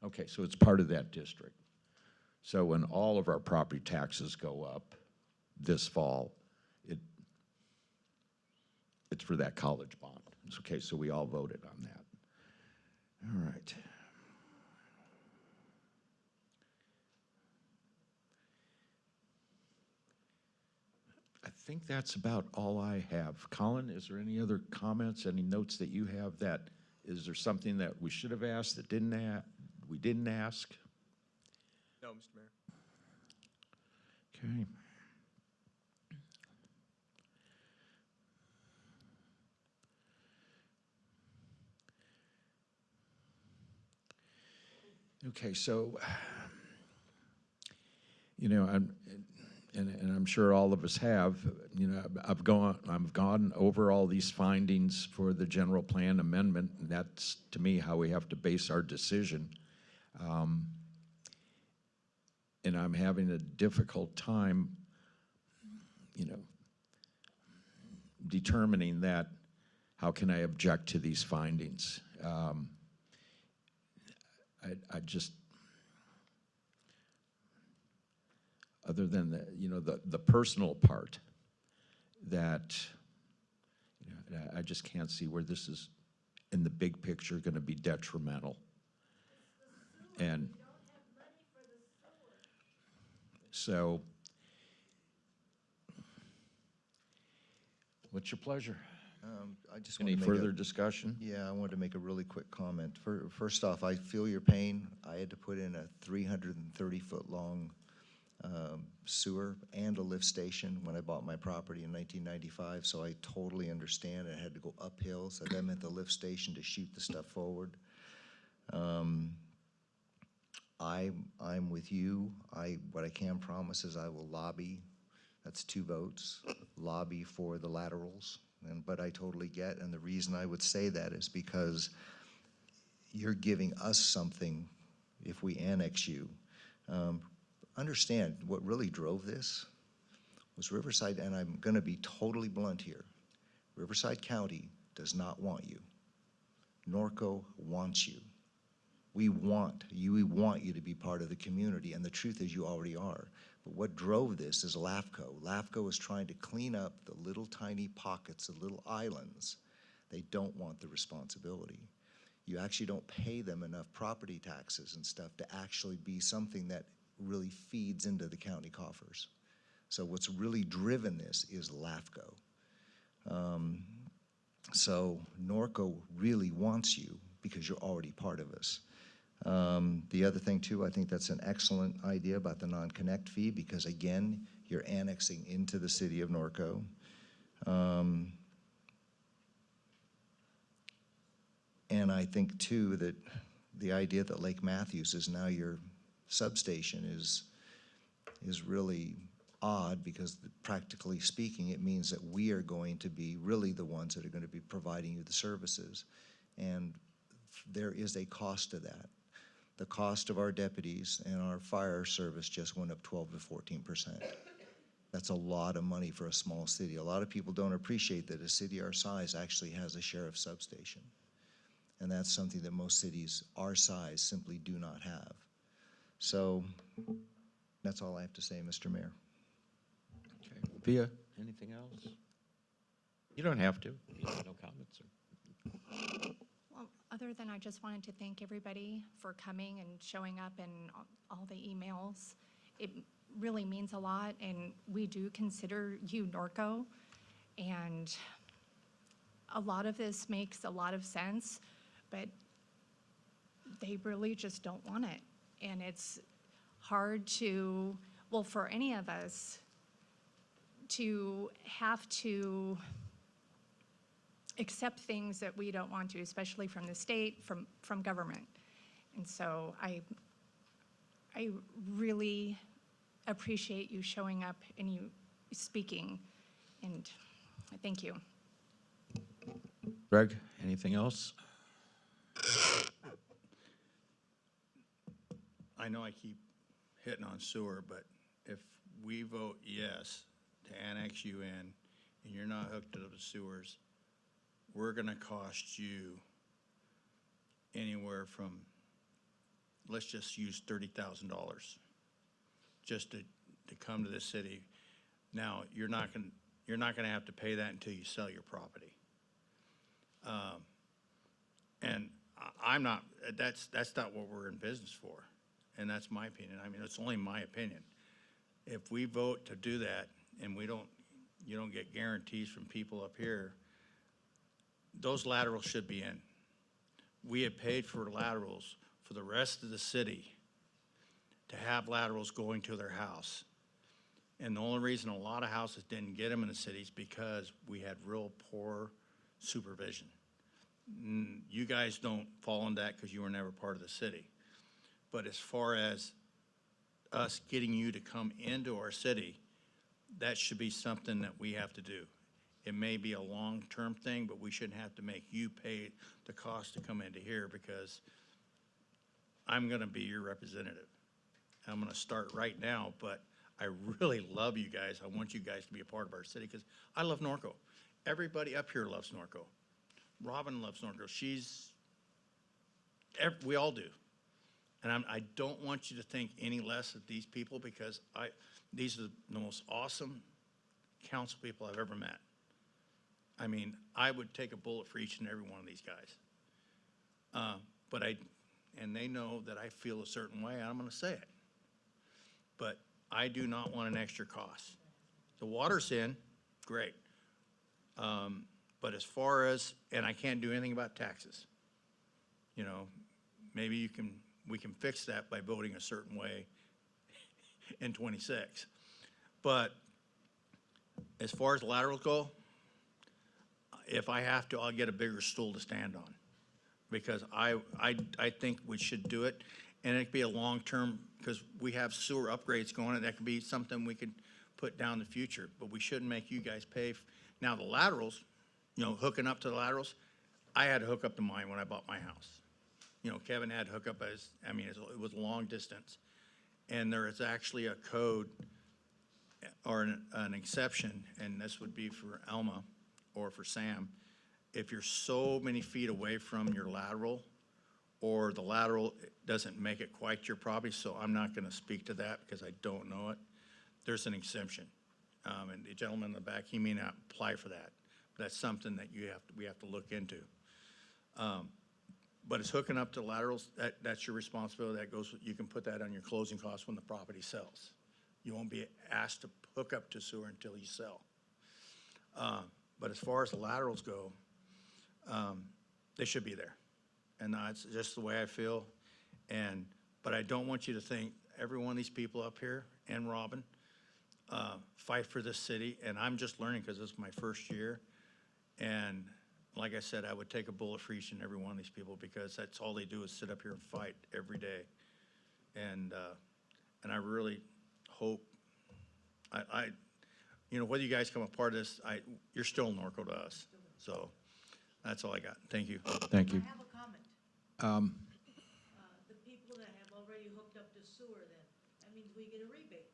Okay, so it's part of that district. So when all of our property taxes go up this fall, it's for that college bond. It's okay, so we all voted on that. All right. I think that's about all I have. Colin, is there any other comments, any notes that you have that, is there something that we should have asked that we didn't ask? No, Mr. Mayor. Okay. Okay, so, you know, I'm sure all of us have, you know, I've gone over all these findings for the general plan amendment, and that's, to me, how we have to base our decision. And I'm having a difficult time, you know, determining that, how can I object to these findings? I just, other than the, you know, the personal part, that, you know, I just can't see where this is, in the big picture, going to be detrimental. And so, what's your pleasure? I just Any want to make further discussion? Yeah, I wanted to make a really quick comment. First off, I feel your pain. I had to put in a 330-foot long sewer and a lift station when I bought my property in 1995, so I totally understand. I had to go uphill, so that meant the lift station to shoot the stuff forward. I'm with you. What I can promise is I will lobby. That's 2 votes. Lobby for the laterals. But I totally get, and the reason I would say that is because you're giving us something if we annex you. Understand, what really drove this was Riverside, and I'm going to be totally blunt here. Riverside County does not want you. Norco wants you. We want you to be part of the community, and the truth is you already are. But what drove this is LAFCO. LAFCO is trying to clean up the little tiny pockets, the little islands. They don't want the responsibility. You actually don't pay them enough property taxes and stuff to actually be something that really feeds into the county coffers. So what's really driven this is LAFCO. So Norco really wants you because you're already part of us. The other thing too, I think that's an excellent idea about the non-connect fee because again, you're annexing into the city of Norco. And I think too that the idea that Lake Matthews is now your substation is really odd because practically speaking, it means that we are going to be really the ones that are going to be providing you the services. And there is a cost to that. The cost of our deputies and our fire service just went up 12 to 14%. That's a lot of money for a small city. A lot of people don't appreciate that a city our size actually has a sheriff's substation. And that's something that most cities our size simply do not have. So that's all I have to say, Mr. Mayor. Okay. Via, anything else? You don't have to. You have no comments. Well, other than I just wanted to thank everybody for coming and showing up and all the emails. It really means a lot, and we do consider you Norco, and a lot of this makes a lot of sense, but they really just don't want it. And it's hard to, well, for any of us to have to accept things that we don't want to, especially from the state, from government. And so I really appreciate you showing up and you speaking, and thank you. Greg, anything else? I know I keep hitting on sewer, but if we vote yes to annex you in and you're not hooked to the sewers, we're going to cost you anywhere from let's just use $30,000 just to come to the city. Now, you're not gonna have to pay that until you sell your property. And I'm not, that's not what we're in business for. And that's my opinion. I mean, it's only my opinion. If we vote to do that and you don't get guarantees from people up here, those laterals should be in. We have paid for laterals for the rest of the city to have laterals going to their house. And the only reason a lot of houses didn't get them in the city is because we had real poor supervision. You guys don't fall into that because you were never part of the city. But as far as us getting you to come into our city, that should be something that we have to do. It may be a long-term thing, but we shouldn't have to make you pay the cost to come into here, because I'm gonna be your representative. I'm gonna start right now, but I really love you guys. I want you guys to be a part of our city, because I love Norco. Everybody up here loves Norco. Robin loves Norco. We all do. And I don't want you to think any less of these people, because these are the most awesome council people I've ever met. I mean, I would take a bullet for each and every one of these guys. And they know that I feel a certain way, and I'm gonna say it. But I do not want an extra cost. The water's in, great. But as far as, and I can't do anything about taxes. You know, maybe we can fix that by voting a certain way in 26. But as far as laterals go, if I have to, I'll get a bigger stool to stand on, because I think we should do it, and it could be a long-term, because we have sewer upgrades going, and that could be something we could put down in the future, but we shouldn't make you guys pay. Now, the laterals, you know, hooking up to the laterals, I had to hook up to mine when I bought my house. You know, Kevin had to hook up it was long distance. And there is actually a code or an exception, and this would be for Elma or for Sam. If you're so many feet away from your lateral, or the lateral doesn't make it quite your property, so I'm not gonna speak to that because I don't know it, there's an exemption. And the gentleman in the back, he may not apply for that. That's something that we have to look into. But it's hooking up to laterals, that's your responsibility. That goes, you can put that on your closing costs when the property sells. You won't be asked to hook up to sewer until you sell. But as far as the laterals go, they should be there. And that's just the way I feel. But I don't want you to think every one of these people up here, and Robin, fight for this city. And I'm just learning because this is my first year. And like I said, I would take a bullet for each and every one of these people, because that's all they do is sit up here and fight every day. And I really hope, you know, whether you guys come a part of this, you're still Norco to us. So that's all I got. Thank you. Thank you. I have a comment. The people that have already hooked up to sewer, then, that means we get a rebate.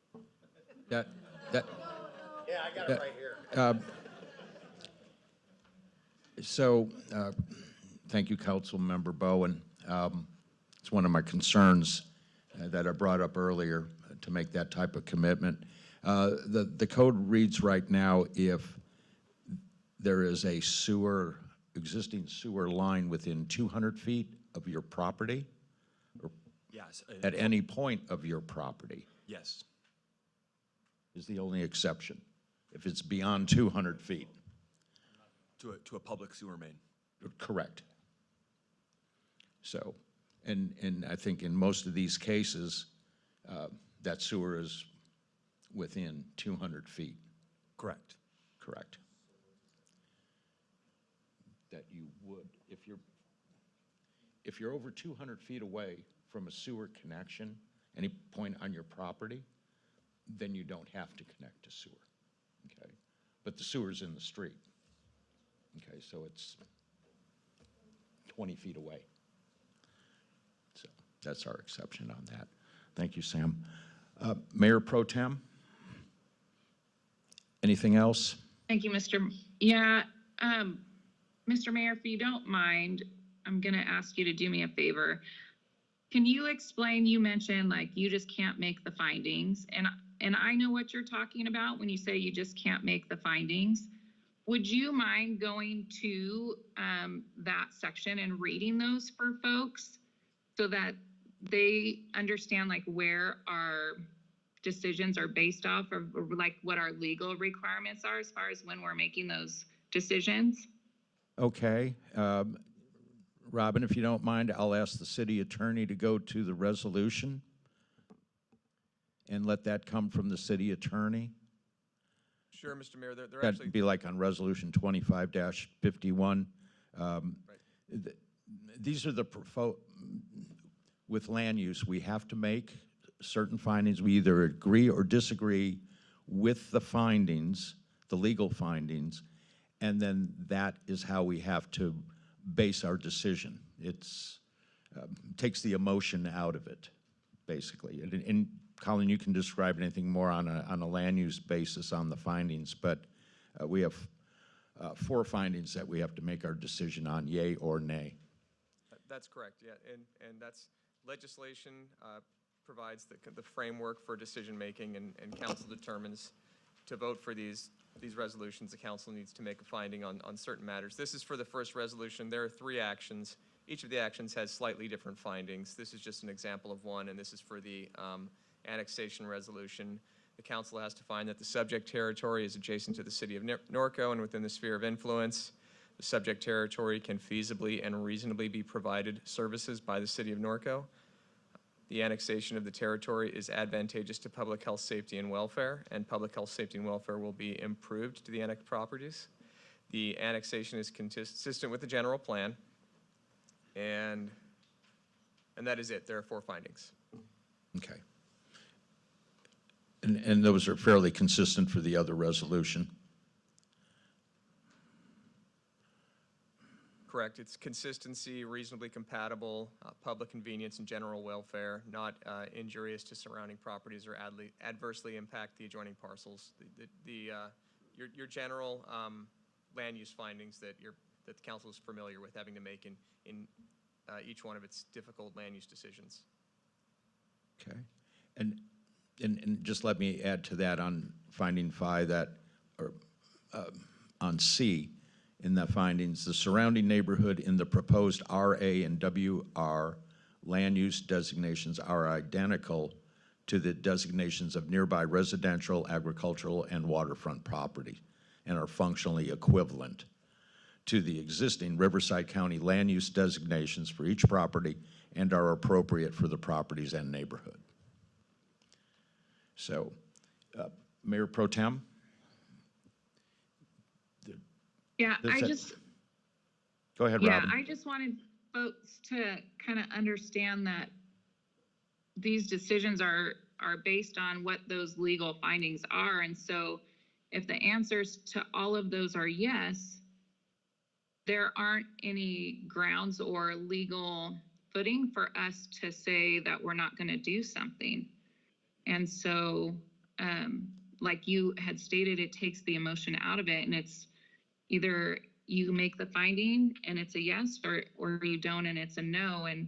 Yeah, I got it right here. So, thank you, Councilmember Bowen. It's one of my concerns that I brought up earlier, to make that type of commitment. The code reads right now, if there is a existing sewer line within 200 feet of your property, or Yes. at any point of your property, Yes. is the only exception. If it's beyond 200 feet. To a public sewer main. Correct. So, and I think in most of these cases, that sewer is within 200 feet. Correct. Correct. That you would, if you're over 200 feet away from a sewer connection, any point on your property, then you don't have to connect to sewer, okay? But the sewer's in the street. Okay, so it's 20 feet away. So that's our exception on that. Thank you, Sam. Mayor Pro Tem, anything else? Thank you, Mr. Mayor, if you don't mind, I'm going to ask you to do me a favor. can you explain, you mentioned like you just can't make the findings, and I know what you're talking about when you say you just can't make the findings. Would you mind going to that section and reading those for folks so that they understand like where our decisions are based off, or like what our legal requirements are as far as when we're making those decisions? Okay. Robin, if you don't mind, I'll ask the city attorney to go to the resolution and let that come from the city attorney. Sure, Mr. Mayor, they're That'd actually. be like on Resolution 25-51. These are the, with land use, we have to make certain findings. We either agree or disagree with the findings, the legal findings, and then that is how we have to base our decision. It's takes the emotion out of it, basically. And Colin, you can describe anything more on a land use basis on the findings, but we have 4 findings that we have to make our decision on, yay or nay. That's correct, yeah, and that's legislation provides the framework for decision-making, and council determines to vote for these resolutions. The council needs to make a finding on certain matters. This is for the first resolution. There are 3 actions. Each of the actions has slightly different findings. This is just an example of one, and this is for the annexation resolution. The council has to find that the subject territory is adjacent to the city of Norco and within the sphere of influence. The subject territory can feasibly and reasonably be provided services by the city of Norco. The annexation of the territory is advantageous to public health, safety, and welfare, and public health, safety, and welfare will be improved to the annexed properties. The annexation is consistent with the general plan, and that is it. There are 4 findings. Okay. And those are fairly consistent for the other resolution? Correct. It's consistency, reasonably compatible, public convenience, and general welfare, not injurious to surrounding properties or adversely impact the adjoining parcels. Your general land use findings that the council is familiar with having to make in each one of its difficult land use decisions. Okay. And just let me add to that on finding 5 that, or on C, in the findings, the surrounding neighborhood in the proposed RA and WR land use designations are identical to the designations of nearby residential, agricultural, and waterfront property, and are functionally equivalent to the existing Riverside County land use designations for each property and are appropriate for the properties and neighborhood. So, Mayor Pro Tem? Yeah, Go ahead, yeah, Robin. I just wanted folks to kind of understand that these decisions are based on what those legal findings are. And so if the answers to all of those are yes, there aren't any grounds or legal footing for us to say that we're not going to do something. And so, like you had stated, it takes the emotion out of it, and it's either you make the finding and it's a yes, or you don't and it's a no. And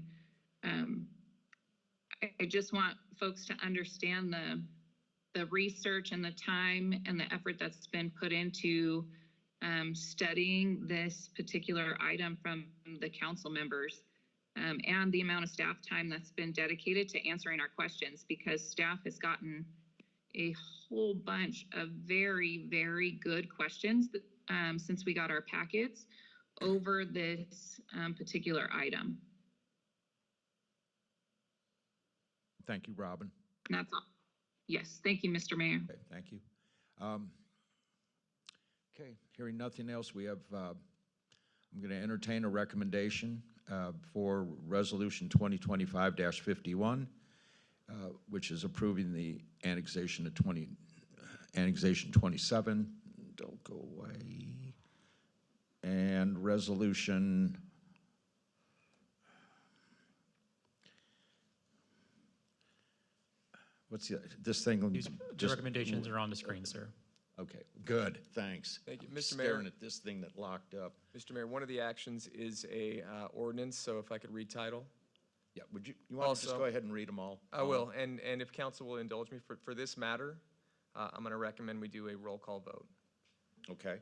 I just want folks to understand the research and the time and the effort that's been put into studying this particular item from the council members, and the amount of staff time that's been dedicated to answering our questions, because staff has gotten a whole bunch of very, very good questions that, since we got our packets over this particular item. Thank you, Robin. And that's all. Yes, thank you, Mr. Mayor. Okay, thank you. Okay, hearing nothing else, we have, I'm going to entertain a recommendation for Resolution 2025-51, which is approving the annexation of annexation 27. Don't go away. And resolution this thing? The recommendations are on the screen, sir. Okay, good, thanks. Thank you, Mr. Mayor. Staring at this thing that locked up. Mr. Mayor, one of the actions is a ordinance, so if I could read title. Yeah, you want to just Also- go ahead and read them all? I will, and if council will indulge me for this matter, I'm going to recommend we do a roll call vote. Okay.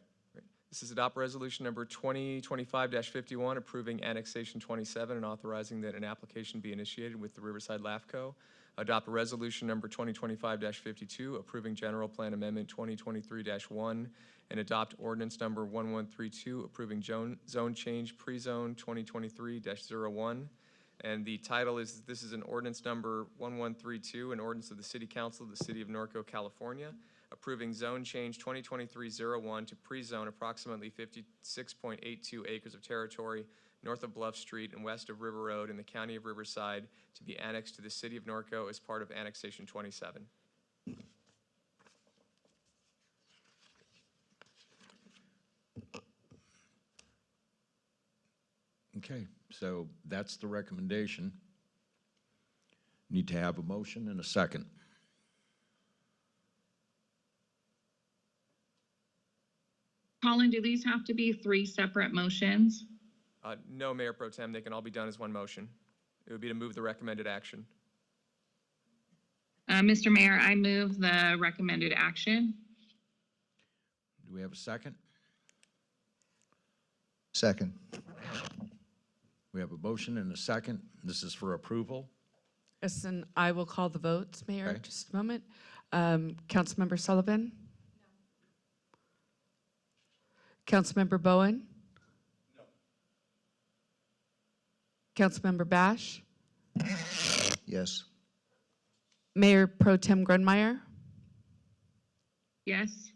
This is adopt resolution number 2025-51, approving annexation 27 and authorizing that an application be initiated with the Riverside LAFCO. Adopt resolution number 2025-52, approving general plan amendment 2023-1, and adopt ordinance number 1132, approving zone change pre-zone 2023-01. And the title is, this is an ordinance number 1132, an ordinance of the City Council of the City of Norco, California, approving zone change 2023-01 to pre-zone approximately 56.82 acres of territory north of Bluff Street and west of River Road in the County of Riverside to be annexed to the City of Norco as part of Annexation 27. Okay, so that's the recommendation. Need to have a motion and a second. Colin, do these have to be 3 separate motions? No, Mayor Pro Tem, they can all be done as one motion. It would be to move the recommended action. Mr. Mayor, I move the recommended action. Do we have a second? Second. We have a motion and a second. This is for approval. Yes, and I will call the votes, Mayor, Okay. just a moment. Councilmember Sullivan? Councilmember Bowen? No. Councilmember Bash? Yes. Mayor Pro Tem Grundmeyer? Yes.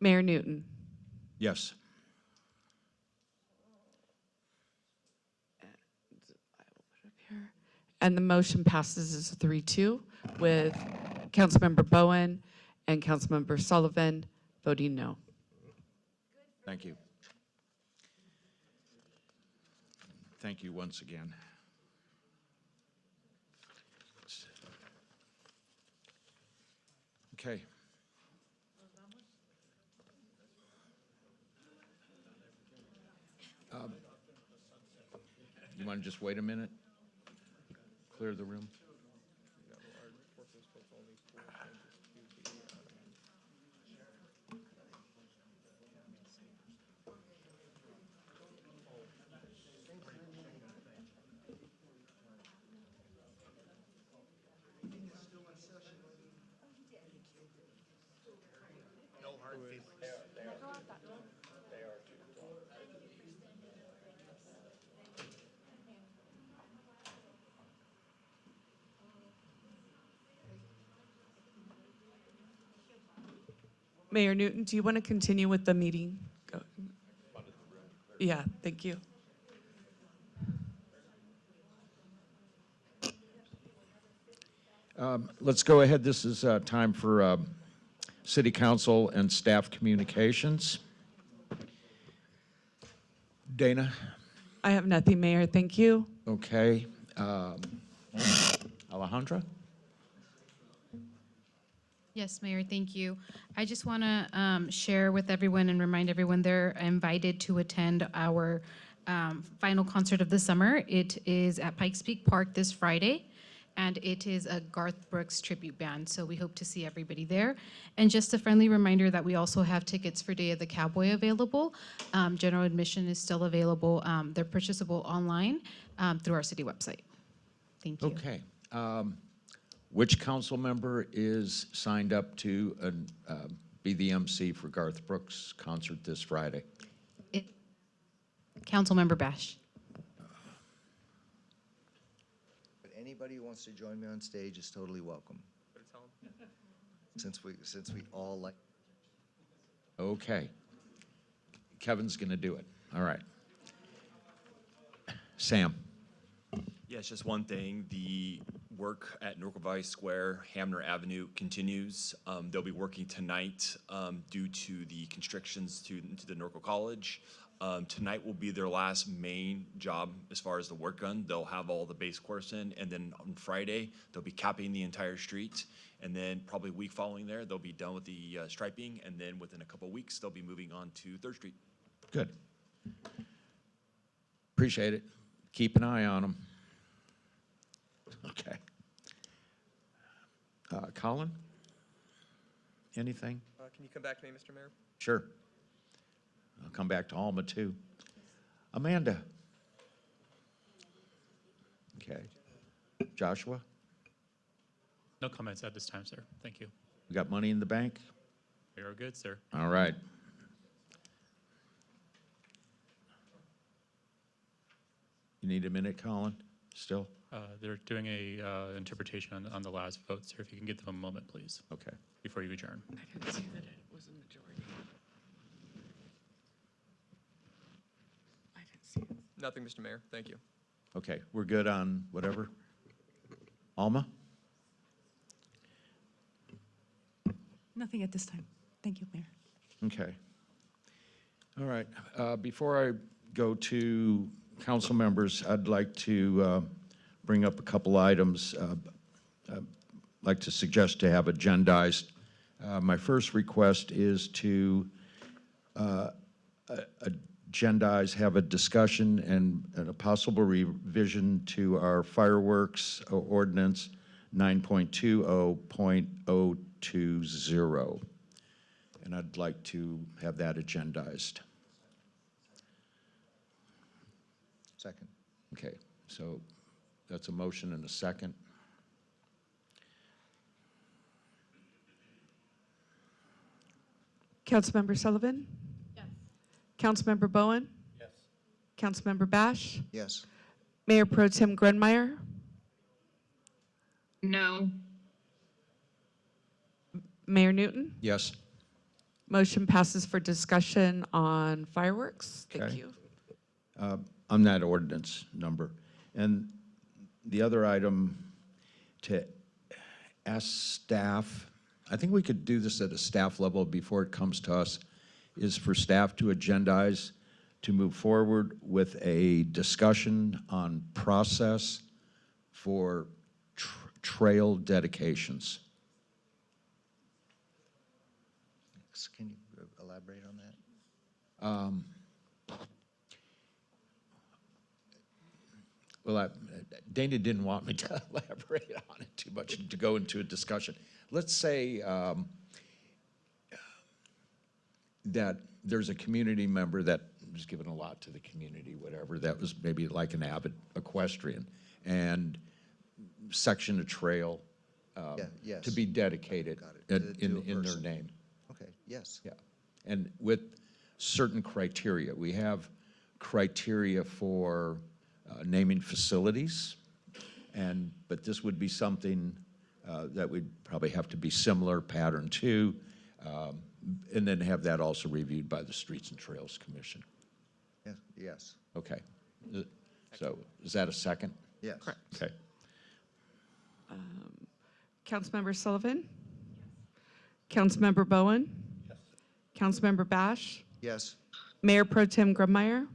Mayor Newton? Yes. And the motion passes as 3-2 with Councilmember Bowen and Councilmember Sullivan voting no. Thank you. Thank you once again. Okay. You want to just wait a minute? Clear the room? No hard feelings. Mayor Newton, do you want to continue with the meeting? Go. Yeah, thank you. Let's go ahead. This is time for City Council and staff communications. Dana? I have nothing, Mayor. Thank you. Okay. Alejandra? Yes, Mayor, thank you. I just want to share with everyone and remind everyone they're invited to attend our final concert of the summer. It is at Pikes Peak Park this Friday, and it is a Garth Brooks tribute band, so we hope to see everybody there. And just a friendly reminder that we also have tickets for Day of the Cowboy available. General admission is still available. They're purchasable online through our city website. Thank you. Okay. Which council member is signed up to be the MC for Garth Brooks' concert this Friday? Councilmember Bash. But anybody who wants to join me on stage is totally welcome. Since we all like. Okay. Kevin's going to do it. All right. Sam. Yeah, it's just one thing. The work at Norco Square, Hamner Avenue continues. They'll be working tonight due to the constrictions to the Norco College. Tonight will be their last main job as far as the work done. They'll have all the base course in, and then on Friday, they'll be capping the entire street. And then probably a week following there, they'll be done with the striping, and then within a couple of weeks, they'll be moving on to 3rd Street. Good. Appreciate it. Keep an eye on them. Okay. Colin? Anything? Can you come back to me, Mr. Mayor? Sure. I'll come back to Alma, too. Amanda? Okay. Joshua? No comments at this time, sir. Thank you. We got money in the bank? We are good, sir. All right. You need a minute, Colin, still? They're doing a interpretation on the last vote, sir. If you can give them a moment, please. Okay. Before you adjourn. I didn't see that it was a majority. I didn't see it. Nothing, Mr. Mayor. Thank you. Okay, we're good on whatever? Alma? Nothing at this time. Thank you, Mayor. Okay. All right. Before I go to council members, I'd like to bring up a couple items I'd like to suggest to have agendized. My first request is to agendize, have a discussion and a possible revision to our fireworks ordinance 9.20.020. And I'd like to have that agendized. Second. Okay, so that's a motion and a second. Councilmember Sullivan? Yes. Councilmember Bowen? Yes. Councilmember Bash? Yes. Mayor Pro Tem Grundmeyer? No. Mayor Newton? Yes. Motion passes for discussion on fireworks. Thank Okay. you. On that ordinance number. And the other item, to ask staff, I think we could do this at a staff level before it comes to us, is for staff to agendize, to move forward with a discussion on process for trail dedications. Can you elaborate on that? Well, Dana didn't want me to elaborate on it too much, to go into a discussion. Let's say that there's a community member that was given a lot to the community, whatever, that was maybe like an avid equestrian, and section a trail yes. to be dedicated in their person. name. Okay, yes. Yeah, and with certain criteria. We have criteria for naming facilities, but this would be something that would probably have to be similar pattern to, and then have that also reviewed by the Streets and Trails Commission. Yes. Yes. Okay. So is that a second? Yes. Correct. Okay. Councilmember Sullivan? Councilmember Bowen? Yes. Councilmember Bash? Yes. Mayor Pro Tem Grundmeyer?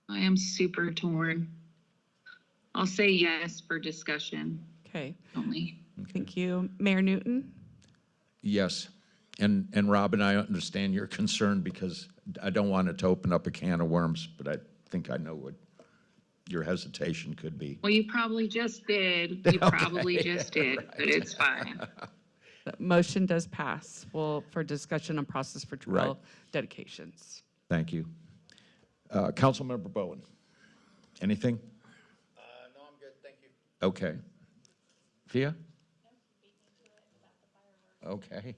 I am super torn. I'll say yes for discussion Okay, only. thank you. Mayor Newton? Yes. And Robin, I understand your concern because I don't want it to open up a can of worms, but I think I know what your hesitation could be. Well, you probably just did. You probably just did, Right. but it's fine. The motion does pass. Well, for discussion on process for trail Right. dedications. Thank you. Councilmember Bowen, anything? No, I'm good. Thank you. Okay. Fia? Okay.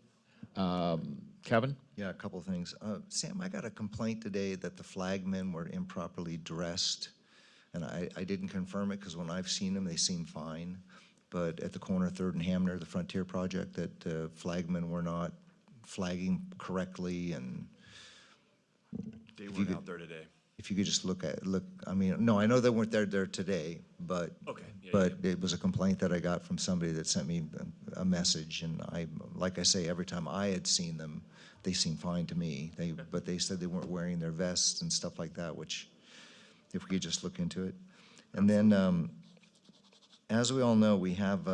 Kevin? Yeah, a couple of things. Sam, I got a complaint today that the flagmen were improperly dressed, and I didn't confirm it because when I've seen them, they seem fine. But at the corner of 3rd and Hamner, the Frontier Project, that flagmen were not flagging correctly, and They If you weren't could- out there today. if you could just look, I mean, no, I know they weren't there today, but Okay, yeah, but it was a complaint that I got from somebody that sent me a message, and like I say, every time I had seen them, they seemed fine to me. But they said they weren't wearing their vests and stuff like that, which, if we could just look into it. And then, as we all know, we have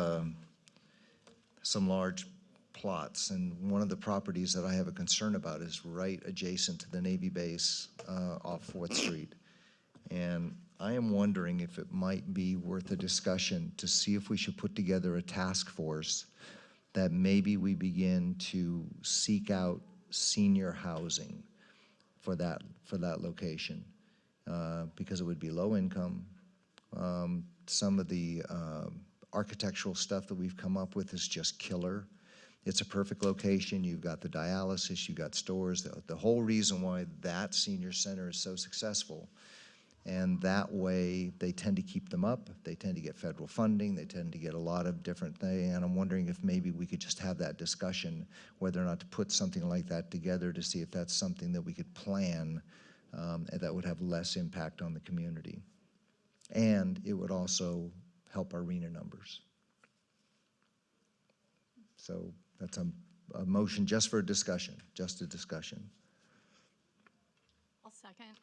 some large plots, and one of the properties that I have a concern about is right adjacent to the Navy base off 4th Street. And I am wondering if it might be worth a discussion to see if we should put together a task force that maybe we begin to seek out senior housing for that location, because it would be low income. Some of the architectural stuff that we've come up with is just killer. It's a perfect location. You've got the dialysis, you've got stores. The whole reason why that senior center is so successful. And that way, they tend to keep them up. They tend to get federal funding. They tend to get a lot of different things. And I'm wondering if maybe we could just have that discussion, whether or not to put something like that together to see if that's something that we could plan that would have less impact on the community. And it would also help our RENA numbers. So that's a motion just for a discussion, just a discussion. I'll second.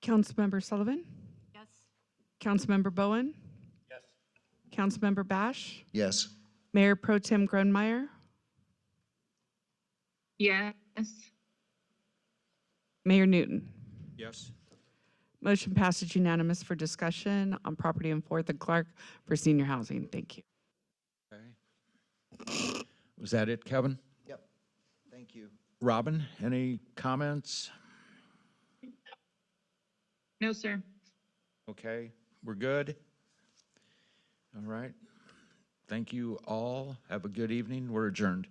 Councilmember Sullivan? Yes. Councilmember Bowen? Yes. Councilmember Bash? Yes. Mayor Pro Tem Grundmeyer? Yes. Mayor Newton? Yes. Motion passes unanimous for discussion on property in 4th and Clark for senior housing. Thank you. Okay. Was that it, Kevin? Yep. Thank you. Robin, any comments? No, sir. Okay, we're good? All right. Thank you all. Have a good evening. We're adjourned.